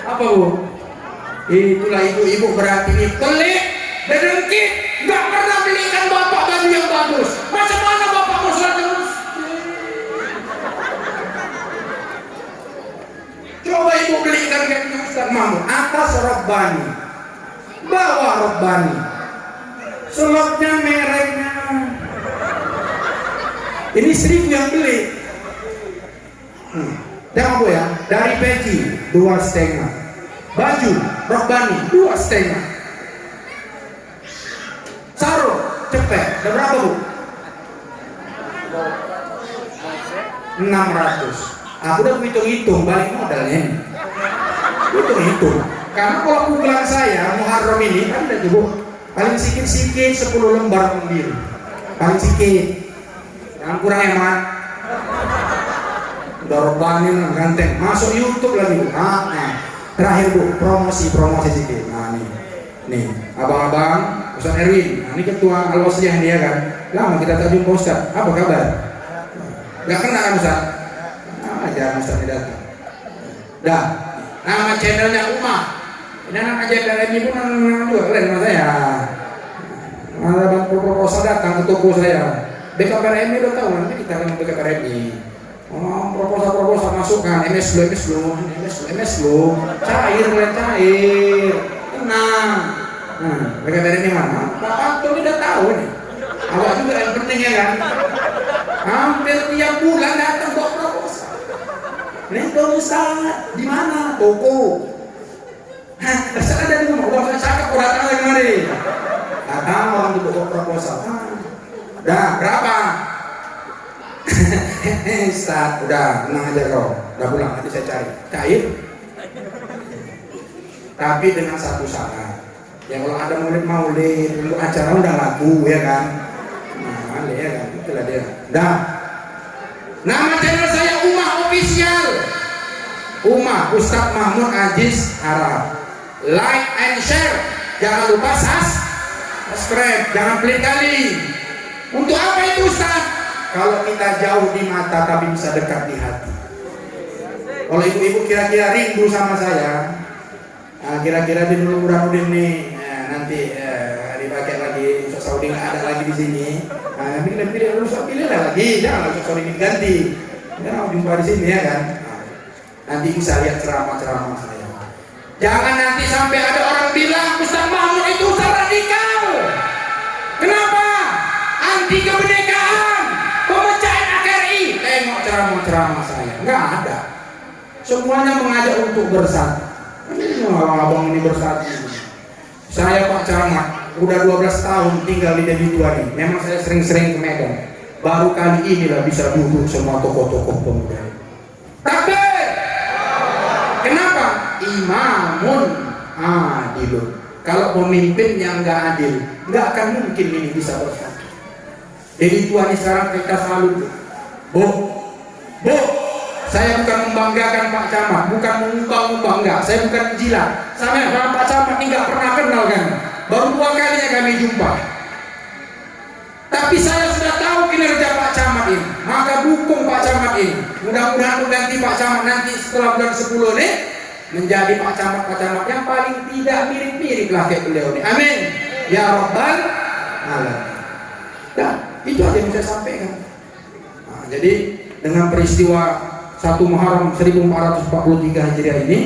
A: Apa bu? Itulah ibu-ibu berarti ini pelik dan dengki, nggak pernah belikan bapak baju yang bagus. Macam mana bapak mau sholat terus? Coba ibu belikan kayak Ustaz Mahmud, atas Rabbani, bawah Rabbani, selotnya mereknya. Ini 1000 yang beli. Tengok bu ya, dari peci 2,5, baju Rabbani 2,5, sarung cepet, ada berapa bu? 600. Aku udah hitung-hitung balik modalnya ini. Hitung-hitung. Karena kalau pukulan saya Muharram ini kan udah cukup paling sikit-sikit 10 lembar pembiru. Paling sikit. Jangan kurang hemat. Udah rebanin ganteng. Masuk YouTube lagi Bu. Nah, terakhir Bu, promosi sedikit. Nah nih, abang-abang Ustaz Erwin. Nah, ini ketua Al-Wasliyah dia kan. Lama kita tak jumpa Ustaz. Apa kabar? Gak kena kan Ustaz? Jangan Ustaz datang. Dah, nama channelnya Umar. Ini anak aja ini pun anak juga keren sama saya. Ada bang proposal datang ke toko saya. BKPRMI udah tahu nanti kita akan BKPRMI. Oh, proposal masukkan MS lo, cair. Tenang. Nah, BKPRMI mana? Pak Anton udah tahu nih. Awak juga yang penting ya kan. Hampir tiap bulan datang bawa proposal. Nih dong Ustaz, di mana? Toko. Hah, Ustaz ada di rumah. Udah cakap udah datang lagi mari. Datang orang di bawa proposal. Dah berapa? Ustaz, udah tenang aja kau. Udah pulang nanti saya cari. Cair. Tapi dengan satu syarat. Ya kalau ada maulid untuk acara udah laku ya kan. Nah, ya kan, itulah dia. Dah. Nama channel saya Umar Official. Umar Ustaz Mahmud Aziz Arab. Like and share. Jangan lupa subscribe. Jangan pelit kali. Untuk apa itu Ustaz? Kalau kita jauh di mata tapi bisa dekat di hati. Kalau ibu-ibu kira-kira rindu sama saya, kira-kira di dulu Burhanuddin nih, nanti dipakai lagi Ustaz Saudi nggak ada lagi di sini. Pilih lagi, jangan Ustaz Saudi diganti. Jangan jumpa di sini ya kan. Nanti bisa lihat ceramah-ceramah saya. Jangan nanti sampai ada orang bilang Ustaz Mahmud itu Ustaz radikal. Kenapa? Anti kebinekaan, pemecah NKRI. Tengok ceramah-ceramah saya, nggak ada. Semuanya mengajak untuk bersatu. Ini abang ini bersatu. Saya Pak Camat, udah 12 tahun tinggal di Debitua nih. Memang saya sering-sering ke Medan. Baru kali inilah bisa duduk semua tokoh-tokoh pemuda. Takbir. Kenapa? Imamun adilun. Kalau pemimpin yang nggak adil, nggak akan mungkin ini bisa bersatu. Debitua ini sekarang kita selalu, Bu, saya bukan membanggakan Pak Camat, bukan mengubah-ubah, enggak. Saya bukan jilat. Saya sama Pak Camat ini nggak pernah kenal kan. Baru 2 kalinya kami jumpa. Tapi saya sudah tahu kinerja Pak Camat ini. Maka dukung Pak Camat ini. Mudah-mudahan ganti Pak Camat nanti setelah bulan 10 nih menjadi Pak Camat yang paling tidak mirip-mirip lah kayak beliau ini. Amin. Ya Rabbal Alamin. Nah, itu aja yang saya sampaikan. Nah, jadi dengan peristiwa 1 Muharram 1443 Hijriah ini,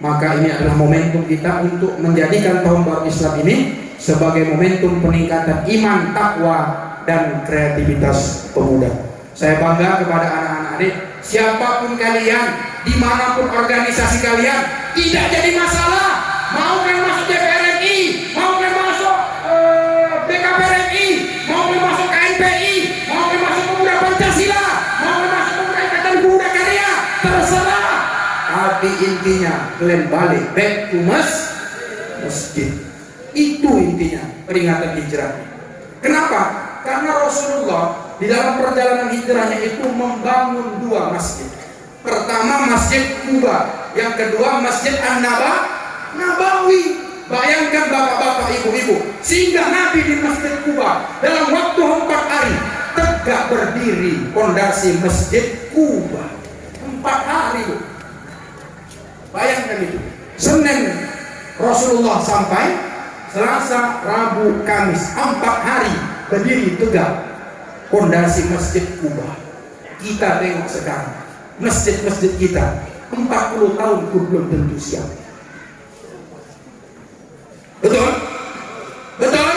A: maka ini adalah momentum kita untuk menjadikan tahun baru Islam ini sebagai momentum peningkatan iman, takwa, dan kreativitas pemuda. Saya bangga kepada anak-anak adik, siapapun kalian, dimanapun organisasi kalian, tidak jadi masalah. Mau kan masuk DPR RI, mau kan masuk BKPRMI, mau kan masuk KNPI, mau kan masuk Pemuda Pancasila, mau kan masuk Pemuda Ikatan Pemuda Karya, terserah. Tapi intinya kalian balik back to masjid. Itu intinya peringatan hijrah. Kenapa? Karena Rasulullah di dalam perjalanan hijrahnya itu membangun 2 masjid. Pertama Masjid Kuba, yang kedua Masjid An-Nabawi. Bayangkan bapak-bapak, ibu-ibu, sehingga Nabi di Masjid Kuba dalam waktu 4 hari tegak berdiri pondasi Masjid Kuba. 4 hari Bu. Bayangkan itu. Senin Rasulullah sampai, Selasa, Rabu, Kamis, 4 hari berdiri tegak pondasi Masjid Kuba. Kita tengok sekarang masjid-masjid kita 40 tahun pun belum tentu siap. Betul? Betul?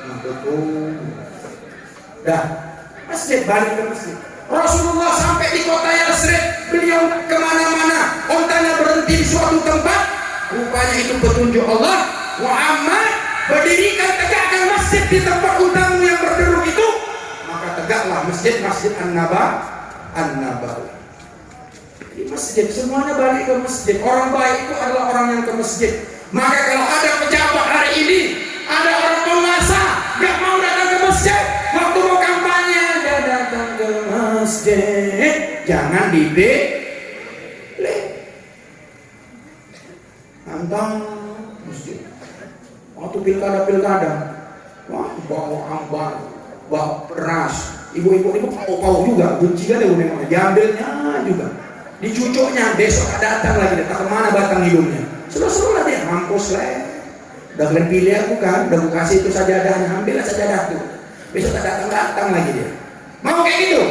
A: Nah, betul. Dah, masjid balik ke masjid. Rasulullah sampai di kota Yasrib, beliau kemana-mana, ontanya berhenti di suatu tempat, rupanya itu petunjuk Allah. Muhammad, berdirikan tegakkan masjid di tempat untamu yang berderu itu. Maka tegaklah Masjid An-Nabawi. An-Nabawi. Di masjid, semuanya balik ke masjid. Orang baik itu adalah orang yang ke masjid. Maka kalau ada pejabat hari ini, ada orang penguasa gak mau datang ke masjid, waktu mau kampanye dia datang ke masjid, jangan dipilih. Antang masjid. Waktu pilkada, wah bawa ambar, bawa beras, ibu-ibu itu kau juga, kunci kan dia diambilnya juga, dicucuknya, besok datang lagi, datang kemana batang hidungnya, seru-seru lah dia, mampus lah. Udah kalian pilih aku kan, udah aku kasih itu sajadahnya, ambillah sajadah tuh, besok tak datang lagi dia. Mau kayak gitu?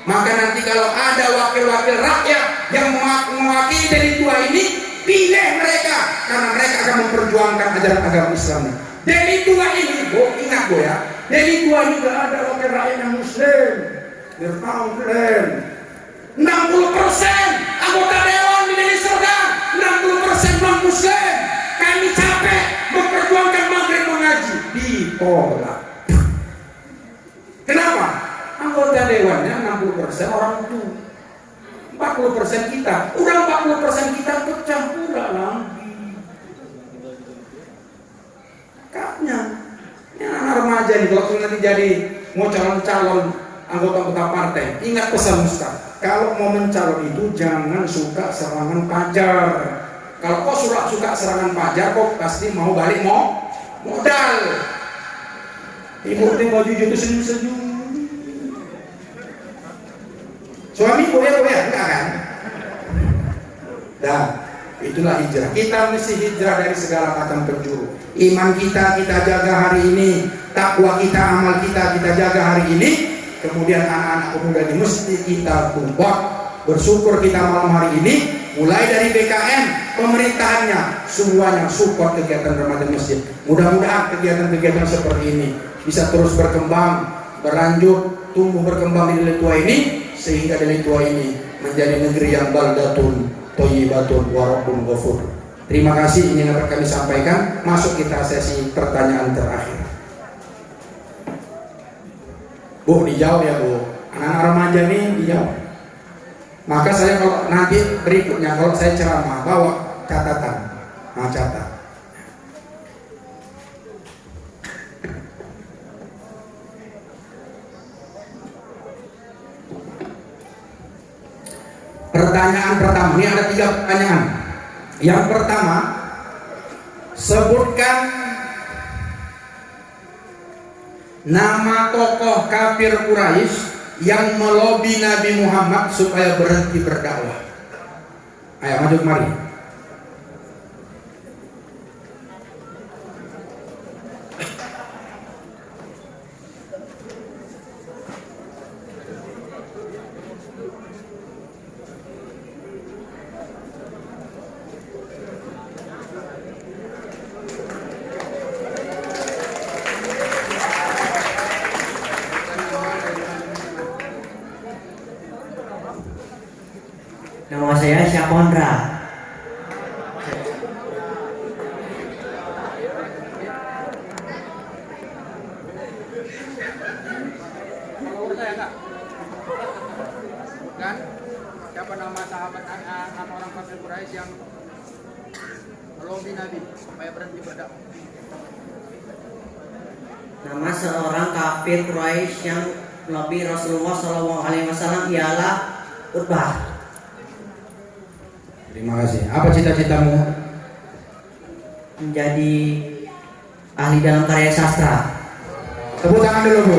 A: Maka nanti kalau ada wakil-wakil rakyat yang mewakili dari tua ini, pilih mereka, karena mereka akan memperjuangkan ajaran agama Islam. Dari tua ini, ingat ya, dari tua ini gak ada wakil rakyat yang muslim. Biar tahu kalian, 60% anggota dewan di Deli Serdang, 60% non muslim. Kami capek memperjuangkan maghrib mengaji, ditolak. Kenapa? Anggota dewannya 60% orang tua, 40% kita, udah 40% kita pecah pula lagi. Kaknya, ini anak remaja nih, kalau nanti jadi mau calon-calon anggota partai, ingat pesan Ustaz, kalau mau mencalon itu jangan suka serangan pajar. Kalau kau suka serangan pajar, kau pasti mau balik modal. Ibu ini mau jujur itu senyum-senyum. Suami goyah-goyah, enggak kan? Dah, itulah hijrah. Kita mesti hijrah dari segala macam penjuru. Iman kita jaga hari ini, takwa kita, amal kita jaga hari ini. Kemudian anak-anak pemuda ini mesti kita buat bersyukur kita malam hari ini. Mulai dari BKM, pemerintahannya, semuanya support kegiatan remaja masjid. Mudah-mudahan kegiatan-kegiatan seperti ini bisa terus berkembang, berlanjut, tumbuh berkembang di Deli Tua ini, sehingga Deli Tua ini menjadi negeri yang baldatun thayyibatun wa rabbun ghafur. Terima kasih, ini yang dapat kami sampaikan. Masuk kita sesi pertanyaan terakhir. Bu, dijawab ya Bu. Anak-anak remaja ini dijawab. Maka saya kalau nanti berikutnya kalau saya ceramah bawa catatan, catat. Pertanyaan pertama, ini ada 3 pertanyaan. Yang pertama, sebutkan nama tokoh kafir Quraisy yang melobi Nabi Muhammad supaya berhenti berdakwah. Ayo maju kemari.
C: Nama saya Syakondra.
A: Dan siapa nama sahabat nama orang kafir Quraisy yang melobi Nabi supaya berhenti berdakwah?
C: Nama seorang kafir Quraisy yang melobi Rasulullah SAW ialah Utbah.
A: Terima kasih. Apa cita-citamu?
C: Menjadi ahli dalam karya sastra.
A: Tepuk tangan dulu Bu.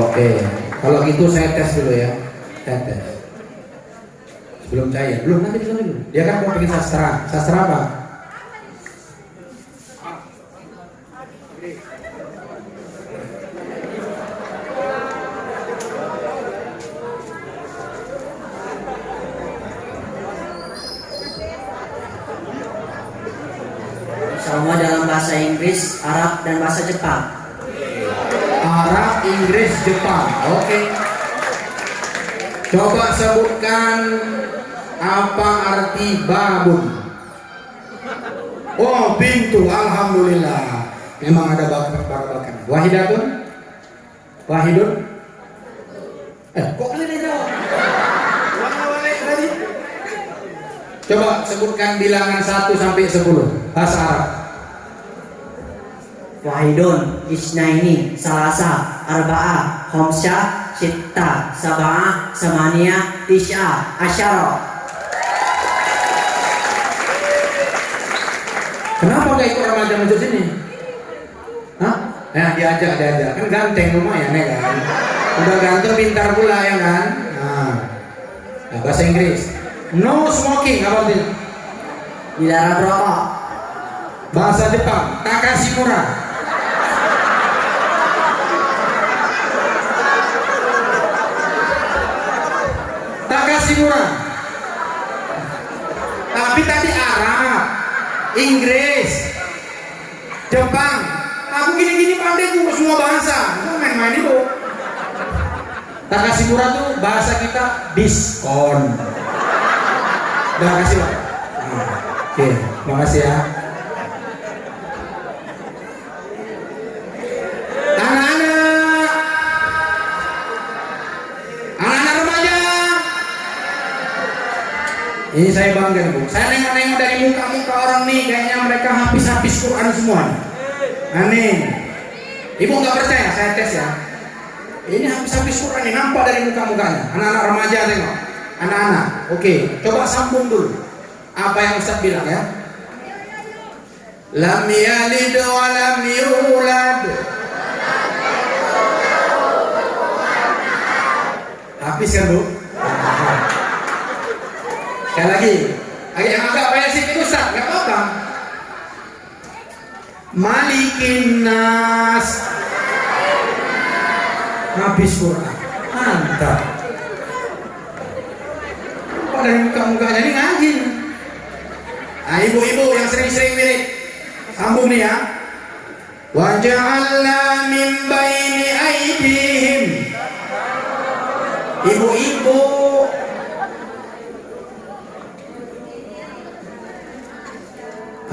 A: Oke, kalau gitu saya tes dulu ya. Tes. Sebelum cair, belum nanti dulu. Dia kan mau bikin sastra. Sastra apa?
C: Semua dalam bahasa Inggris, Arab, dan bahasa Jepang.
A: Arab, Inggris, Jepang. Oke. Coba sebutkan apa arti babun. Oh, pintu. Alhamdulillah. Memang ada bakat. Wahidatun. Wahidun. Kok kalian jawab? Wala-wala tadi. Coba sebutkan bilangan 1 sampai 10 bahasa Arab.
C: Wahidun, isnaini, salasa, arba'ah, khamsah, sitta, sab'ah, samaniyah, tis'ah, asyara.
A: Kenapa gak ikut remaja masuk sini? Hah? Nah, diajak. Kan ganteng lumayan ya kan? Udah ganteng pintar pula ya kan? Nah, bahasa Inggris. No smoking, apa artinya?
C: Dilarang rokok.
A: Bahasa Jepang, Takashimura. Takashimura. Tapi tadi Arab, Inggris, Jepang. Aku gini-gini pandai tuh semua bahasa. Aku main-main itu. Takashimura tuh bahasa kita diskon. Udah kasih Pak. Oke, makasih ya. Anak-anak remaja. Ini saya bangga Bu. Saya nengok-nengok dari muka-muka orang nih, kayaknya mereka habis-habis Quran semua. Aneh. Ibu nggak percaya? Saya tes ya. Ini habis-habis Quran nih, nampak dari muka-mukanya. Anak-anak remaja tengok. Anak-anak, oke, coba sambung dulu apa yang Ustaz bilang ya. Lam yalid wa lam yulad. Habis kan Bu? Sekali lagi, yang agak banyak sih Ustaz, nggak apa-apa. Malikin nas. Habis Quran, mantap. Dari muka-mukanya ini ngaji. Nah, ibu-ibu yang sering-sering wirid, sambung nih ya. Wa ja'alna min baini aydihim. Ibu-ibu.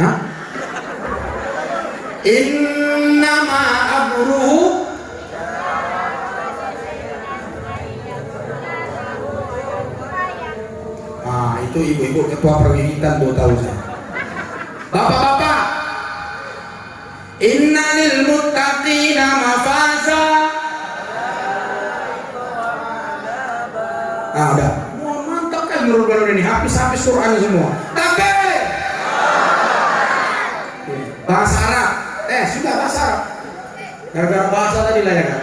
A: Hah? Innama amruhu. Nah, itu ibu-ibu ketua perwiritan tuh tahu saya. Bapak-bapak, innalil muttaqina mafaza. Ah, udah. Wah, mantap kan menurut ini, habis-habis Quran semua. Tapi bahasa Arab, sudah bahasa Arab. Gara-gara bahasa tadi lah ya kan.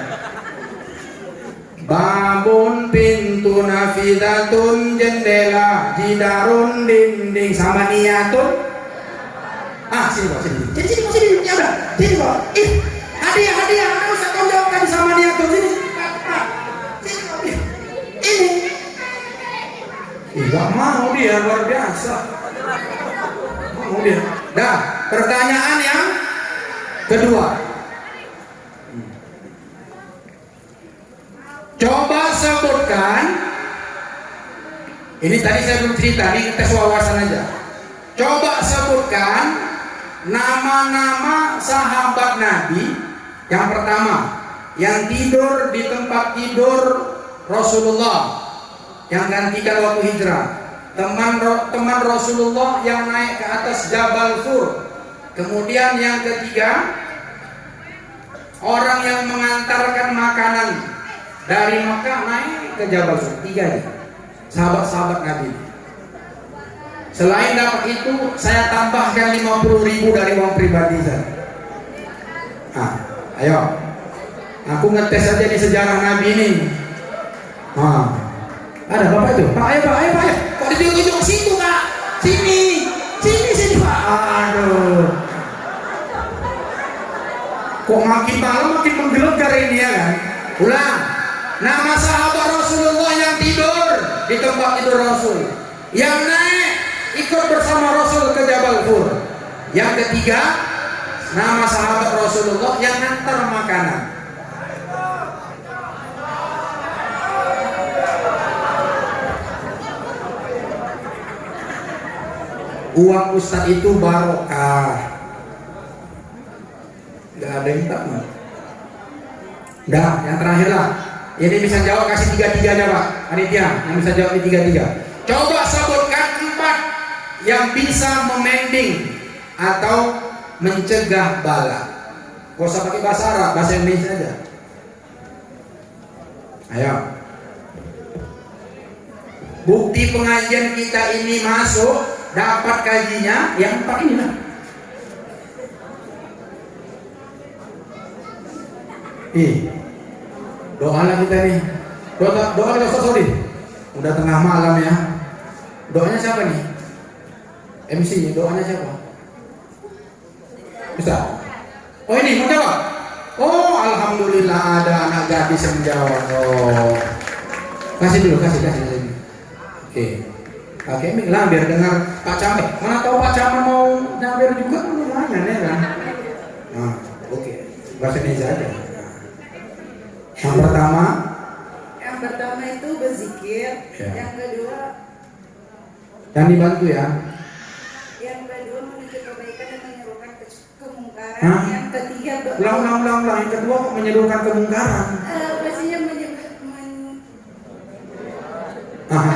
A: Babun pintu nafidatun jendela jidarun dinding sama niatun. Sini Pak, sini. Ya udah, sini Pak. Hadiah. Kamu usah kau jawab tadi sama niatun sini. Sini Pak. Ini. Enggak mau dia, luar biasa. Mau dia. Dah, pertanyaan yang kedua. Coba sebutkan. Ini tadi saya belum cerita, ini tes wawasan aja. Coba sebutkan nama-nama sahabat Nabi. Yang pertama, yang tidur di tempat tidur Rasulullah, yang gantikan waktu hijrah. Teman Rasulullah yang naik ke atas Jabal Fur. Kemudian yang ketiga, orang yang mengantarkan makanan dari Makkah naik ke Jabal Sur. 3 sahabat-sahabat Nabi. Selain dapat itu, saya tambahkan 50.000 dari uang pribadi saya. Ayo, aku ngetes aja di sejarah Nabi ini. Ada bapak itu? Pak, ayo. Kok ditunjuk ke situ Pak? Sini Pak. Aduh. Kok makin malam makin menggelegar ini ya kan? Ulang. Nama sahabat Rasulullah yang tidur di tempat tidur Rasul, yang naik ikut bersama Rasul ke Jabal Fur. Yang ketiga, nama sahabat Rasulullah yang ngantar makanan. Uang Ustadz itu barokah. Gak ada yang tak mau. Udah, yang terakhir lah. Ini bisa jawab, kasih 3-3 aja Pak. Panitia yang bisa jawab ini 3-3. Coba sebutkan 4 yang bisa memending atau mencegah bala. Gak usah pakai bahasa Arab, bahasa Indonesia aja. Ayo. Bukti pengajian kita ini masuk, dapat kajinya, yang 4 ini lah. Doa lah kita nih. Doa kita Ustaz Sodi. Udah tengah malam ya. Doanya siapa nih? MC, doanya siapa? Ustaz. Oh ini mau jawab? Oh alhamdulillah ada anak gadis yang menjawab. Oh. Kasih dulu, kasih. Oke. Pakai mic lah biar dengar Pak Camat. Mana tahu Pak Camat mau nyamber juga lumayan ya kan? Nah, oke. Bahasa Indonesia aja. Yang pertama itu berzikir, ya. Yang kedua yang dibantu ya. Yang kedua menuju kebaikan dan menyerukan kemungkaran. Yang ketiga ulang. Yang kedua menyerukan kemungkaran. Pastinya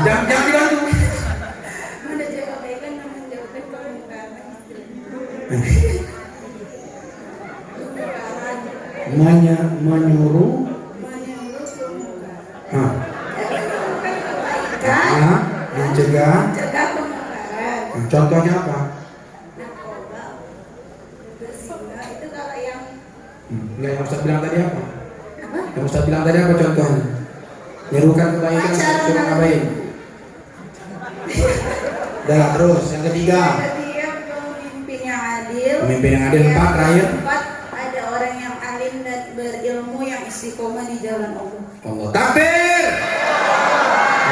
A: jangan dibantu. Menuju kebaikan dan menjauhkan kemungkaran. Menyuruh mencegah kemungkaran. Contohnya apa? Narkoba, berzina, itu kalau yang enggak, yang Ustaz bilang tadi apa? Yang Ustaz bilang tadi apa contohnya? Menyerukan kebaikan, mencegah kebaikan. Udah terus, yang ketiga pemimpin yang adil. 4 terakhir. 4 ada orang yang alim dan berilmu yang istiqomah di jalan Allah. Takbir.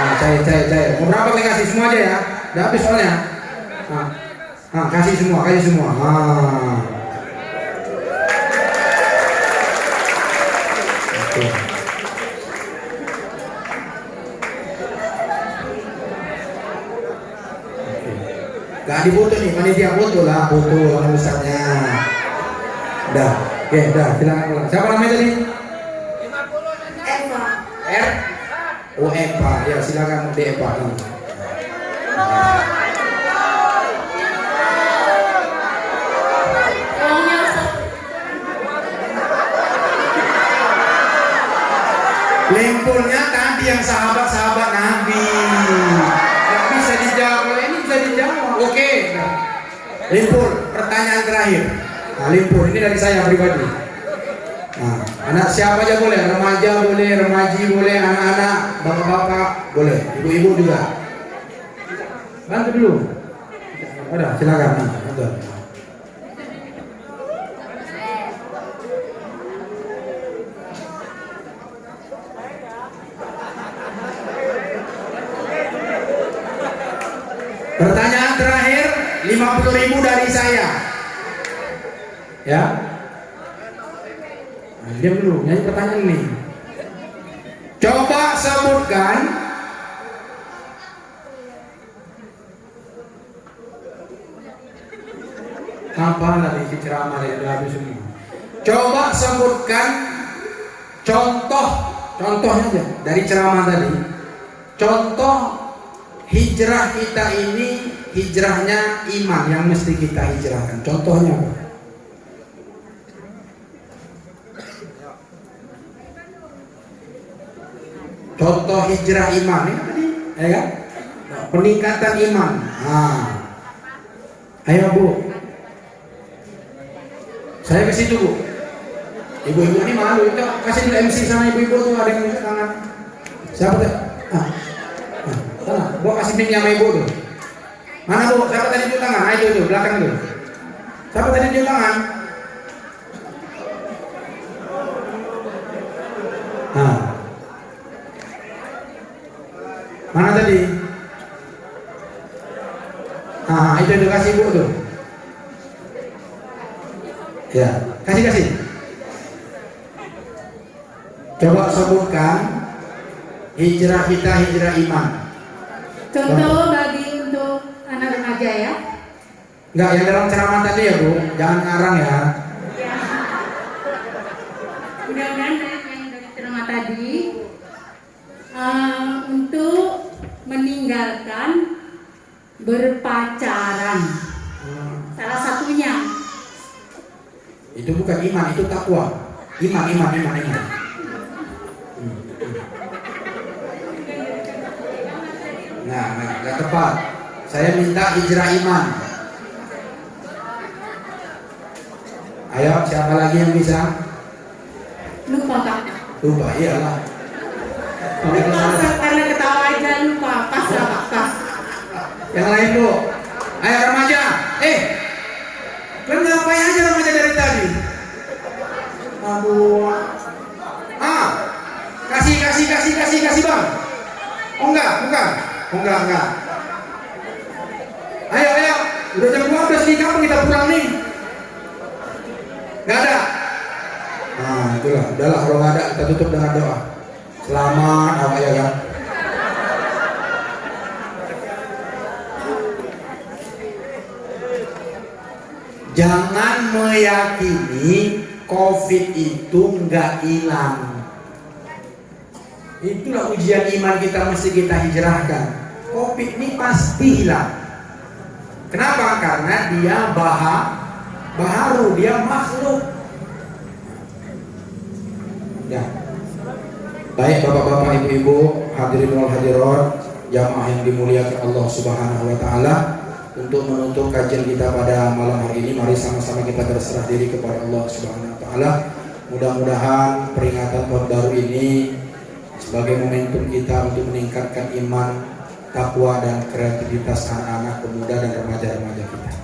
A: Nah, cair. Mau berapa kali kasih semua aja ya? Udah habis soalnya. Kasih semua. Oke. Gak difoto nih, panitia foto lah, foto sama ustaznya. Udah, oke, silakan pulang. Siapa namanya tadi? Eva. Oh Eva, ya silakan di Eva. Lempulnya tadi yang sahabat-sahabat Nabi. Gak bisa dijawab, kalau ini bisa dijawab. Oke. Limpul, pertanyaan terakhir. Nah, Limpul ini dari saya pribadi. Nah, anak siapa aja boleh, remaja boleh, remaji boleh, anak-anak, bapak-bapak boleh, ibu-ibu juga. Bantu dulu. Udah, silakan. Bantu. Pertanyaan terakhir 50.000 dari saya. Ya. Nah, diam dulu, nyanyi pertanyaan ini. Coba sebutkan apa dari ceramah dari habis semua. Coba sebutkan contohnya aja dari ceramah tadi. Contoh hijrah kita ini, hijrahnya iman yang mesti kita hijrahkan. Contohnya apa? Contoh hijrah iman ini tadi, ya kan? Peningkatan iman. Ayo Bu, saya ke situ Bu. Ibu-ibu ini malu, itu kasih dulu MC sama ibu-ibu tuh, ada yang tangan. Siapa tuh? Sana, Bu kasih mic sama ibu tuh. Mana Bu? Siapa tadi tunjuk tangan? Ayo tuh, belakang tuh. Siapa tadi tunjuk tangan? Mana tadi? Itu kasih ibu tuh. Ya, kasih. Coba sebutkan hijrah kita, hijrah iman.
D: Contoh bagi untuk anak remaja ya.
A: Enggak, yang dalam ceramah tadi ya Bu, jangan ngarang ya.
D: Mudah-mudahan yang meninggalkan berpacaran. Salah satunya.
A: Itu bukan iman, itu takwa. Iman. Nah, nggak tepat. Saya minta hijrah iman. Ayo, siapa lagi yang bisa?
D: Lupa Kak.
A: Lupa, iyalah.
D: Lupa karena ketawa aja lupa. Pas lah Kak, pas.
A: Yang lain Bu. Ayo remaja. Kalian ngapain aja remaja dari tadi? Aduh. Kasih Bang. Oh bukan. Enggak. Ayo. Udah jam 12 nih, kapan kita pulang nih? Nggak ada. Nah, itulah. Udahlah, kalau nggak ada kita tutup dengan doa. Selamat apa ya kan? Jangan meyakini COVID itu nggak hilang. Itulah ujian iman kita, mesti kita hijrahkan. COVID ini pasti hilang. Kenapa? Karena dia baharu, dia makhluk. Ya. Baik bapak-bapak, ibu-ibu, hadirin wal hadirat, jamaah yang dimuliakan Allah Subhanahu wa taala, untuk menutup kajian kita pada malam hari ini, mari sama-sama kita berserah diri kepada Allah Subhanahu wa taala. Mudah-mudahan peringatan tahun baru ini sebagai momentum kita untuk meningkatkan iman, takwa dan kreativitas anak-anak, pemuda dan remaja-remaja kita.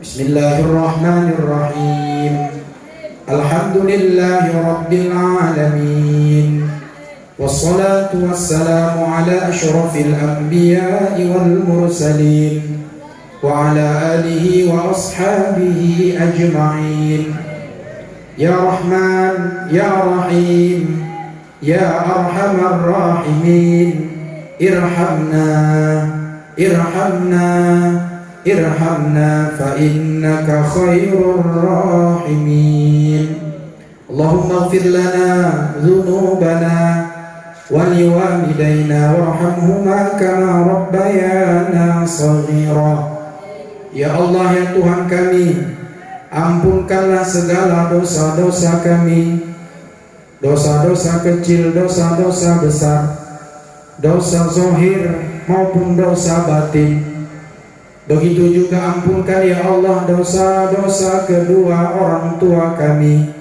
A: Bismillahirrahmanirrahim. Alhamdulillahi rabbil alamin. Wassalatu wassalamu ala asyrafil anbiya'i wal mursalin wa ala alihi wa ashabihi ajma'in. Ya Rahman, Ya Rahim, Ya Arhamar Rahimin, irhamna fa innaka khairur rahimin. Allahumma ighfir lana dhunubana wa liwalidayna warhamhuma kama rabbayana shaghira. Ya Allah, ya Tuhan kami, ampunkanlah segala dosa-dosa kami, dosa-dosa kecil, dosa-dosa besar, dosa zahir maupun dosa batin. Begitu juga ampunkan ya Allah dosa-dosa kedua orang tua kami,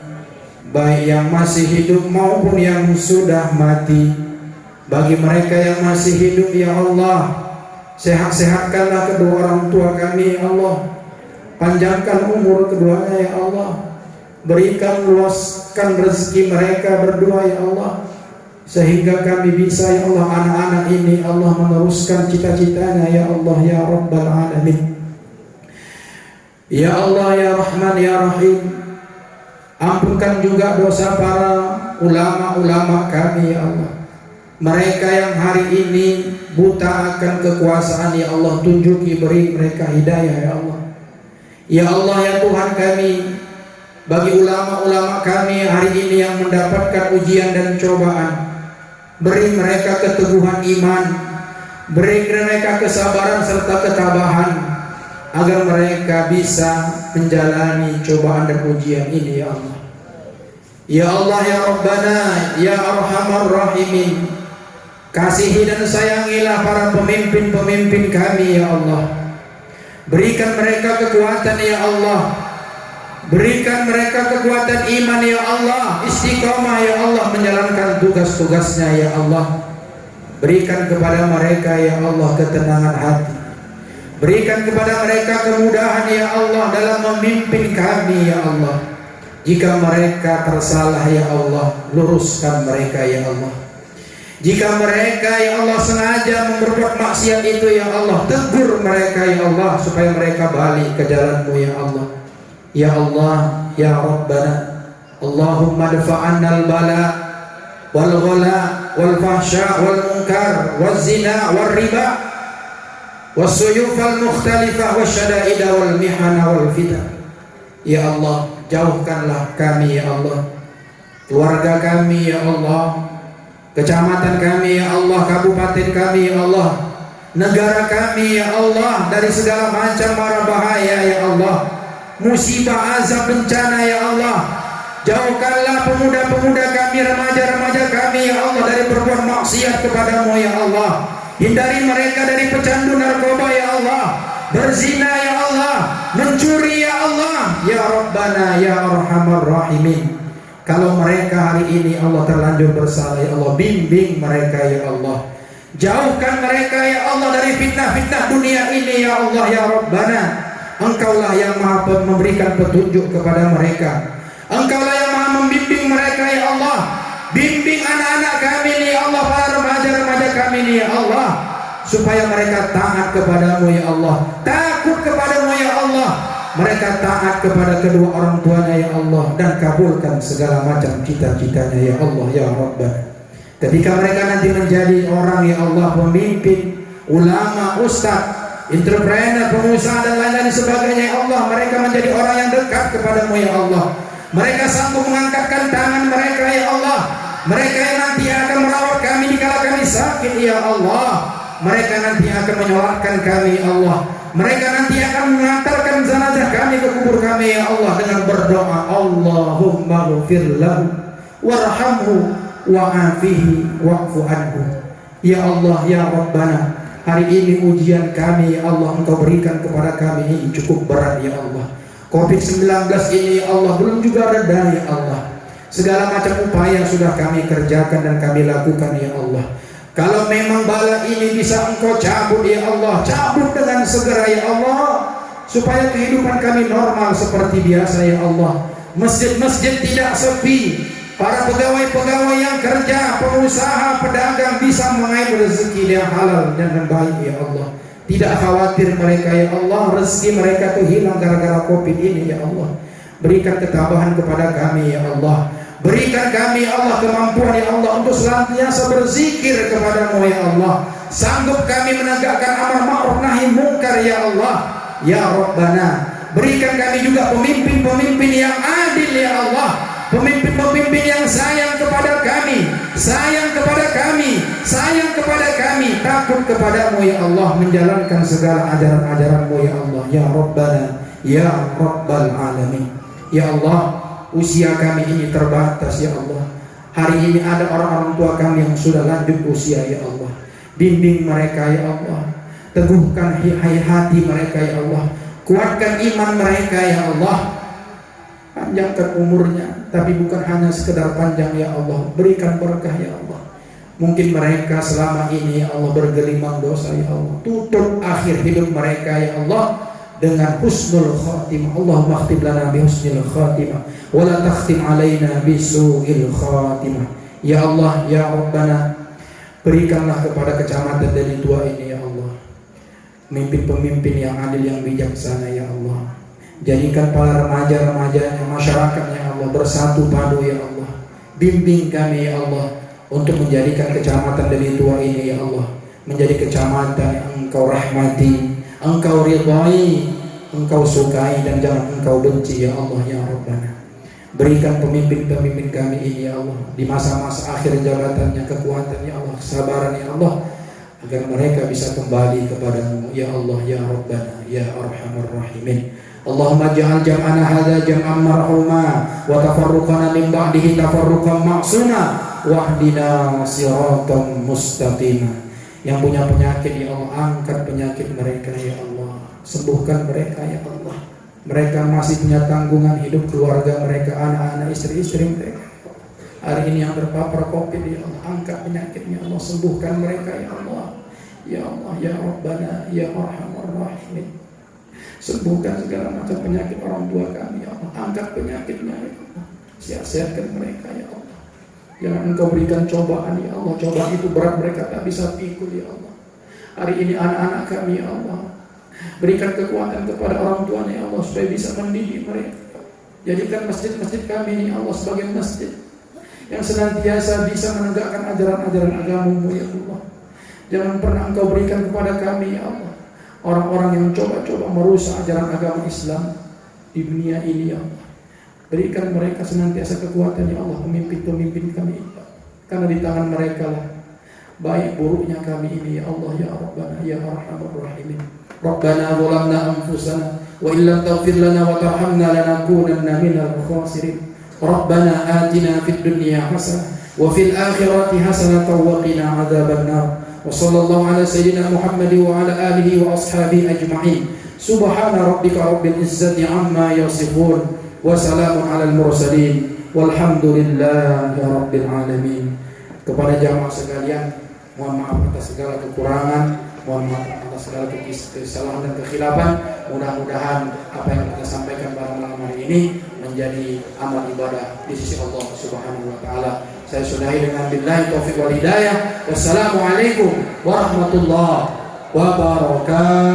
A: baik yang masih hidup maupun yang sudah mati. Bagi mereka yang masih hidup ya Allah, sehat-sehatkanlah kedua orang tua kami ya Allah. Panjangkan umur keduanya ya Allah. Berikan luaskan rezeki mereka berdua ya Allah, sehingga kami bisa ya Allah, anak-anak ini Allah meneruskan cita-citanya ya Allah ya Rabbal Alamin. Ya Allah ya Rahman ya Rahim, ampunkan juga dosa para ulama-ulama kami ya Allah. Mereka yang hari ini buta akan kekuasaan ya Allah, tunjuki, beri mereka hidayah ya Allah. Ya Allah ya Tuhan kami, bagi ulama-ulama kami hari ini yang mendapatkan ujian dan cobaan, beri mereka keteguhan iman, beri mereka kesabaran serta ketabahan, agar mereka bisa menjalani cobaan dan ujian ini ya Allah. Ya Allah ya Rabbana ya Arhamar Rahimin, kasihi dan sayangilah para pemimpin-pemimpin kami ya Allah. Berikan mereka kekuatan ya Allah, berikan mereka kekuatan iman ya Allah, istiqomah ya Allah menjalankan tugas-tugasnya ya Allah. Berikan kepada mereka ya Allah ketenangan hati, berikan kepada mereka kemudahan ya Allah dalam memimpin kami ya Allah. Jika mereka tersalah ya Allah, luruskan mereka ya Allah. Jika mereka ya Allah sengaja memperbuat maksiat itu ya Allah, tegur mereka ya Allah supaya mereka balik ke jalan-Mu ya Allah. Ya Allah ya Rabbana, Allahumma dafa'anna al-bala wal ghala wal fahsya wal munkar wal zina wal riba was suyuf al mukhtalifah was syada'ida wal mihana wal fitan. Ya Allah, jauhkanlah kami ya Allah, keluarga kami ya Allah, kecamatan kami ya Allah, kabupaten kami ya Allah, negara kami ya Allah, dari segala macam mara bahaya ya Allah, musibah, azab, bencana ya Allah. Jauhkanlah pemuda-pemuda kami, remaja-remaja kami ya Allah dari berbuat maksiat kepadamu ya Allah. Hindari mereka dari pecandu narkoba ya Allah, berzina ya Allah, mencuri ya Allah, ya Rabbana ya Arhamar Rahimin. Kalau mereka hari ini Allah terlanjur bersalah ya Allah, bimbing mereka ya Allah. Jauhkan mereka ya Allah dari fitnah-fitnah dunia ini ya Allah ya Rabbana. Engkaulah yang maha memberikan petunjuk kepada mereka. Engkaulah yang maha membimbing mereka ya Allah. Bimbing anak-anak kami ini ya Allah, para remaja-remaja kami ini ya Allah, supaya mereka taat kepadamu ya Allah, takut kepadamu ya Allah. Mereka taat kepada kedua orang tuanya ya Allah, dan kabulkan segala macam cita-citanya ya Allah ya Rabbana. Ketika mereka nanti menjadi orang ya Allah, pemimpin, ulama, ustaz, entrepreneur, pengusaha dan lain-lain sebagainya ya Allah, mereka menjadi orang yang dekat kepadamu ya Allah. Mereka sanggup mengangkatkan tangan mereka ya Allah. Mereka yang nanti akan merawat kami dikala kami sakit ya Allah. Mereka nanti akan menyolatkan kami ya Allah. Mereka nanti akan mengantarkan jenazah kami ke kubur kami ya Allah dengan berdoa, Allahumma ghfir lahu warhamhu wa'afihi wa'fu anhu. Ya Allah ya Rabbana, hari ini ujian kami ya Allah Engkau berikan kepada kami ini cukup berat ya Allah. COVID-19 ini ya Allah belum juga reda ya Allah. Segala macam upaya sudah kami kerjakan dan kami lakukan ya Allah. Kalau memang bala ini bisa Engkau cabut ya Allah, cabut dengan segera ya Allah, supaya kehidupan kami normal seperti biasa ya Allah. Masjid-masjid tidak sepi, para pegawai-pegawai yang kerja, pengusaha, pedagang bisa mengais rezeki yang halal dan yang baik ya Allah. Tidak khawatir mereka ya Allah, rezeki mereka tuh hilang gara-gara COVID ini ya Allah. Berikan ketabahan kepada kami ya Allah. Berikan kami ya Allah kemampuan ya Allah untuk senantiasa berzikir kepadamu ya Allah. Sanggup kami menegakkan amar ma'ruf nahi munkar ya Allah ya Rabbana. Berikan kami juga pemimpin-pemimpin yang adil ya Allah, pemimpin-pemimpin yang sayang kepada kami, sayang kepada kami, sayang kepada kami, takut kepadamu ya Allah, menjalankan segala ajaran-ajaranmu ya Allah ya Rabbana ya Rabbal Alamin. Ya Allah, usia kami ini terbatas ya Allah. Hari ini ada orang-orang tua kami yang sudah lanjut usia ya Allah. Bimbing mereka ya Allah, teguhkan hati mereka ya Allah, kuatkan iman mereka ya Allah. Panjangkan umurnya, tapi bukan hanya sekedar panjang ya Allah, berikan berkah ya Allah. Mungkin mereka selama ini ya Allah bergelimang dosa ya Allah, tutup akhir hidup mereka ya Allah dengan husnul khatimah. Allahumma khtim lana bi husnil khatimah wa la takhtim alaina bi su'il khatimah. Ya Allah ya Rabbana, berikanlah kepada kecamatan Deli Tua ini ya Allah pemimpin-pemimpin yang adil, yang bijaksana ya Allah. Jadikan para remaja-remaja yang masyarakatnya ya Allah bersatu padu ya Allah. Bimbing kami ya Allah untuk menjadikan kecamatan Deli Tua ini ya Allah menjadi kecamatan yang Engkau rahmati, Engkau ridhai, Engkau sukai, dan jangan Engkau benci ya Allah ya Rabbana. Berikan pemimpin-pemimpin kami ini ya Allah di masa-masa akhir jabatannya kekuatan ya Allah, kesabaran ya Allah, agar mereka bisa kembali kepadamu ya Allah ya Rabbana ya Arhamar Rahimin. Allahumma ja'al jam'ana hadza jam'an marhuma wa tafarruqana min ba'dihi tafarruqan ma'suna wahdina siratan mustaqima. Yang punya penyakit ya Allah, angkat penyakit mereka ya Allah, sembuhkan mereka ya Allah. Mereka masih punya tanggungan hidup keluarga mereka, anak-anak, istri-istri mereka. Hari ini yang terpapar COVID ya Allah, angkat penyakitnya Allah, sembuhkan mereka ya Allah. Ya Allah ya Rabbana ya Arhamar Rahimin. Sembuhkan segala macam penyakit orang tua kami ya Allah, angkat penyakitnya ya Allah, sehat-sehatkan mereka ya Allah. Jangan Engkau berikan cobaan ya Allah, cobaan itu berat mereka tak bisa pikul ya Allah. Hari ini anak-anak kami ya Allah, berikan kekuatan kepada orang tuanya ya Allah supaya bisa mendidik mereka. Jadikan masjid-masjid kami ini Allah sebagai masjid yang senantiasa bisa menegakkan ajaran-ajaran agamamu ya Allah. Jangan pernah Engkau berikan kepada kami ya Allah orang-orang yang coba-coba merusak ajaran agama Islam di dunia ini ya Allah. Berikan mereka senantiasa kekuatan ya Allah, pemimpin-pemimpin kami.
E: karena di tangan mereka lah baik buruknya kami ini ya Allah ya Rabbana ya Arhamar Rahimin. Rabbana zalamna anfusana wa illam taghfir lana wa tarhamna lanakunanna minal khasirin. Rabbana atina fid dunya hasanah wa fil akhirati hasanatan wa qina adzabannar. Wa sallallahu ala sayyidina Muhammad wa ala alihi wa ashabihi ajma'in. Subhana rabbika rabbil izzati amma yasifun wa salamun alal mursalin walhamdulillahi rabbil alamin. Kepada jamaah sekalian, mohon maaf atas segala kekurangan, mohon maaf atas segala kesalahan dan kekhilafan. Mudah-mudahan apa yang kita sampaikan pada malam hari ini menjadi amal ibadah di sisi Allah Subhanahu wa taala. Saya sudahi dengan billahi taufiq wal hidayah. Wassalamualaikum warahmatullahi wabarakatuh.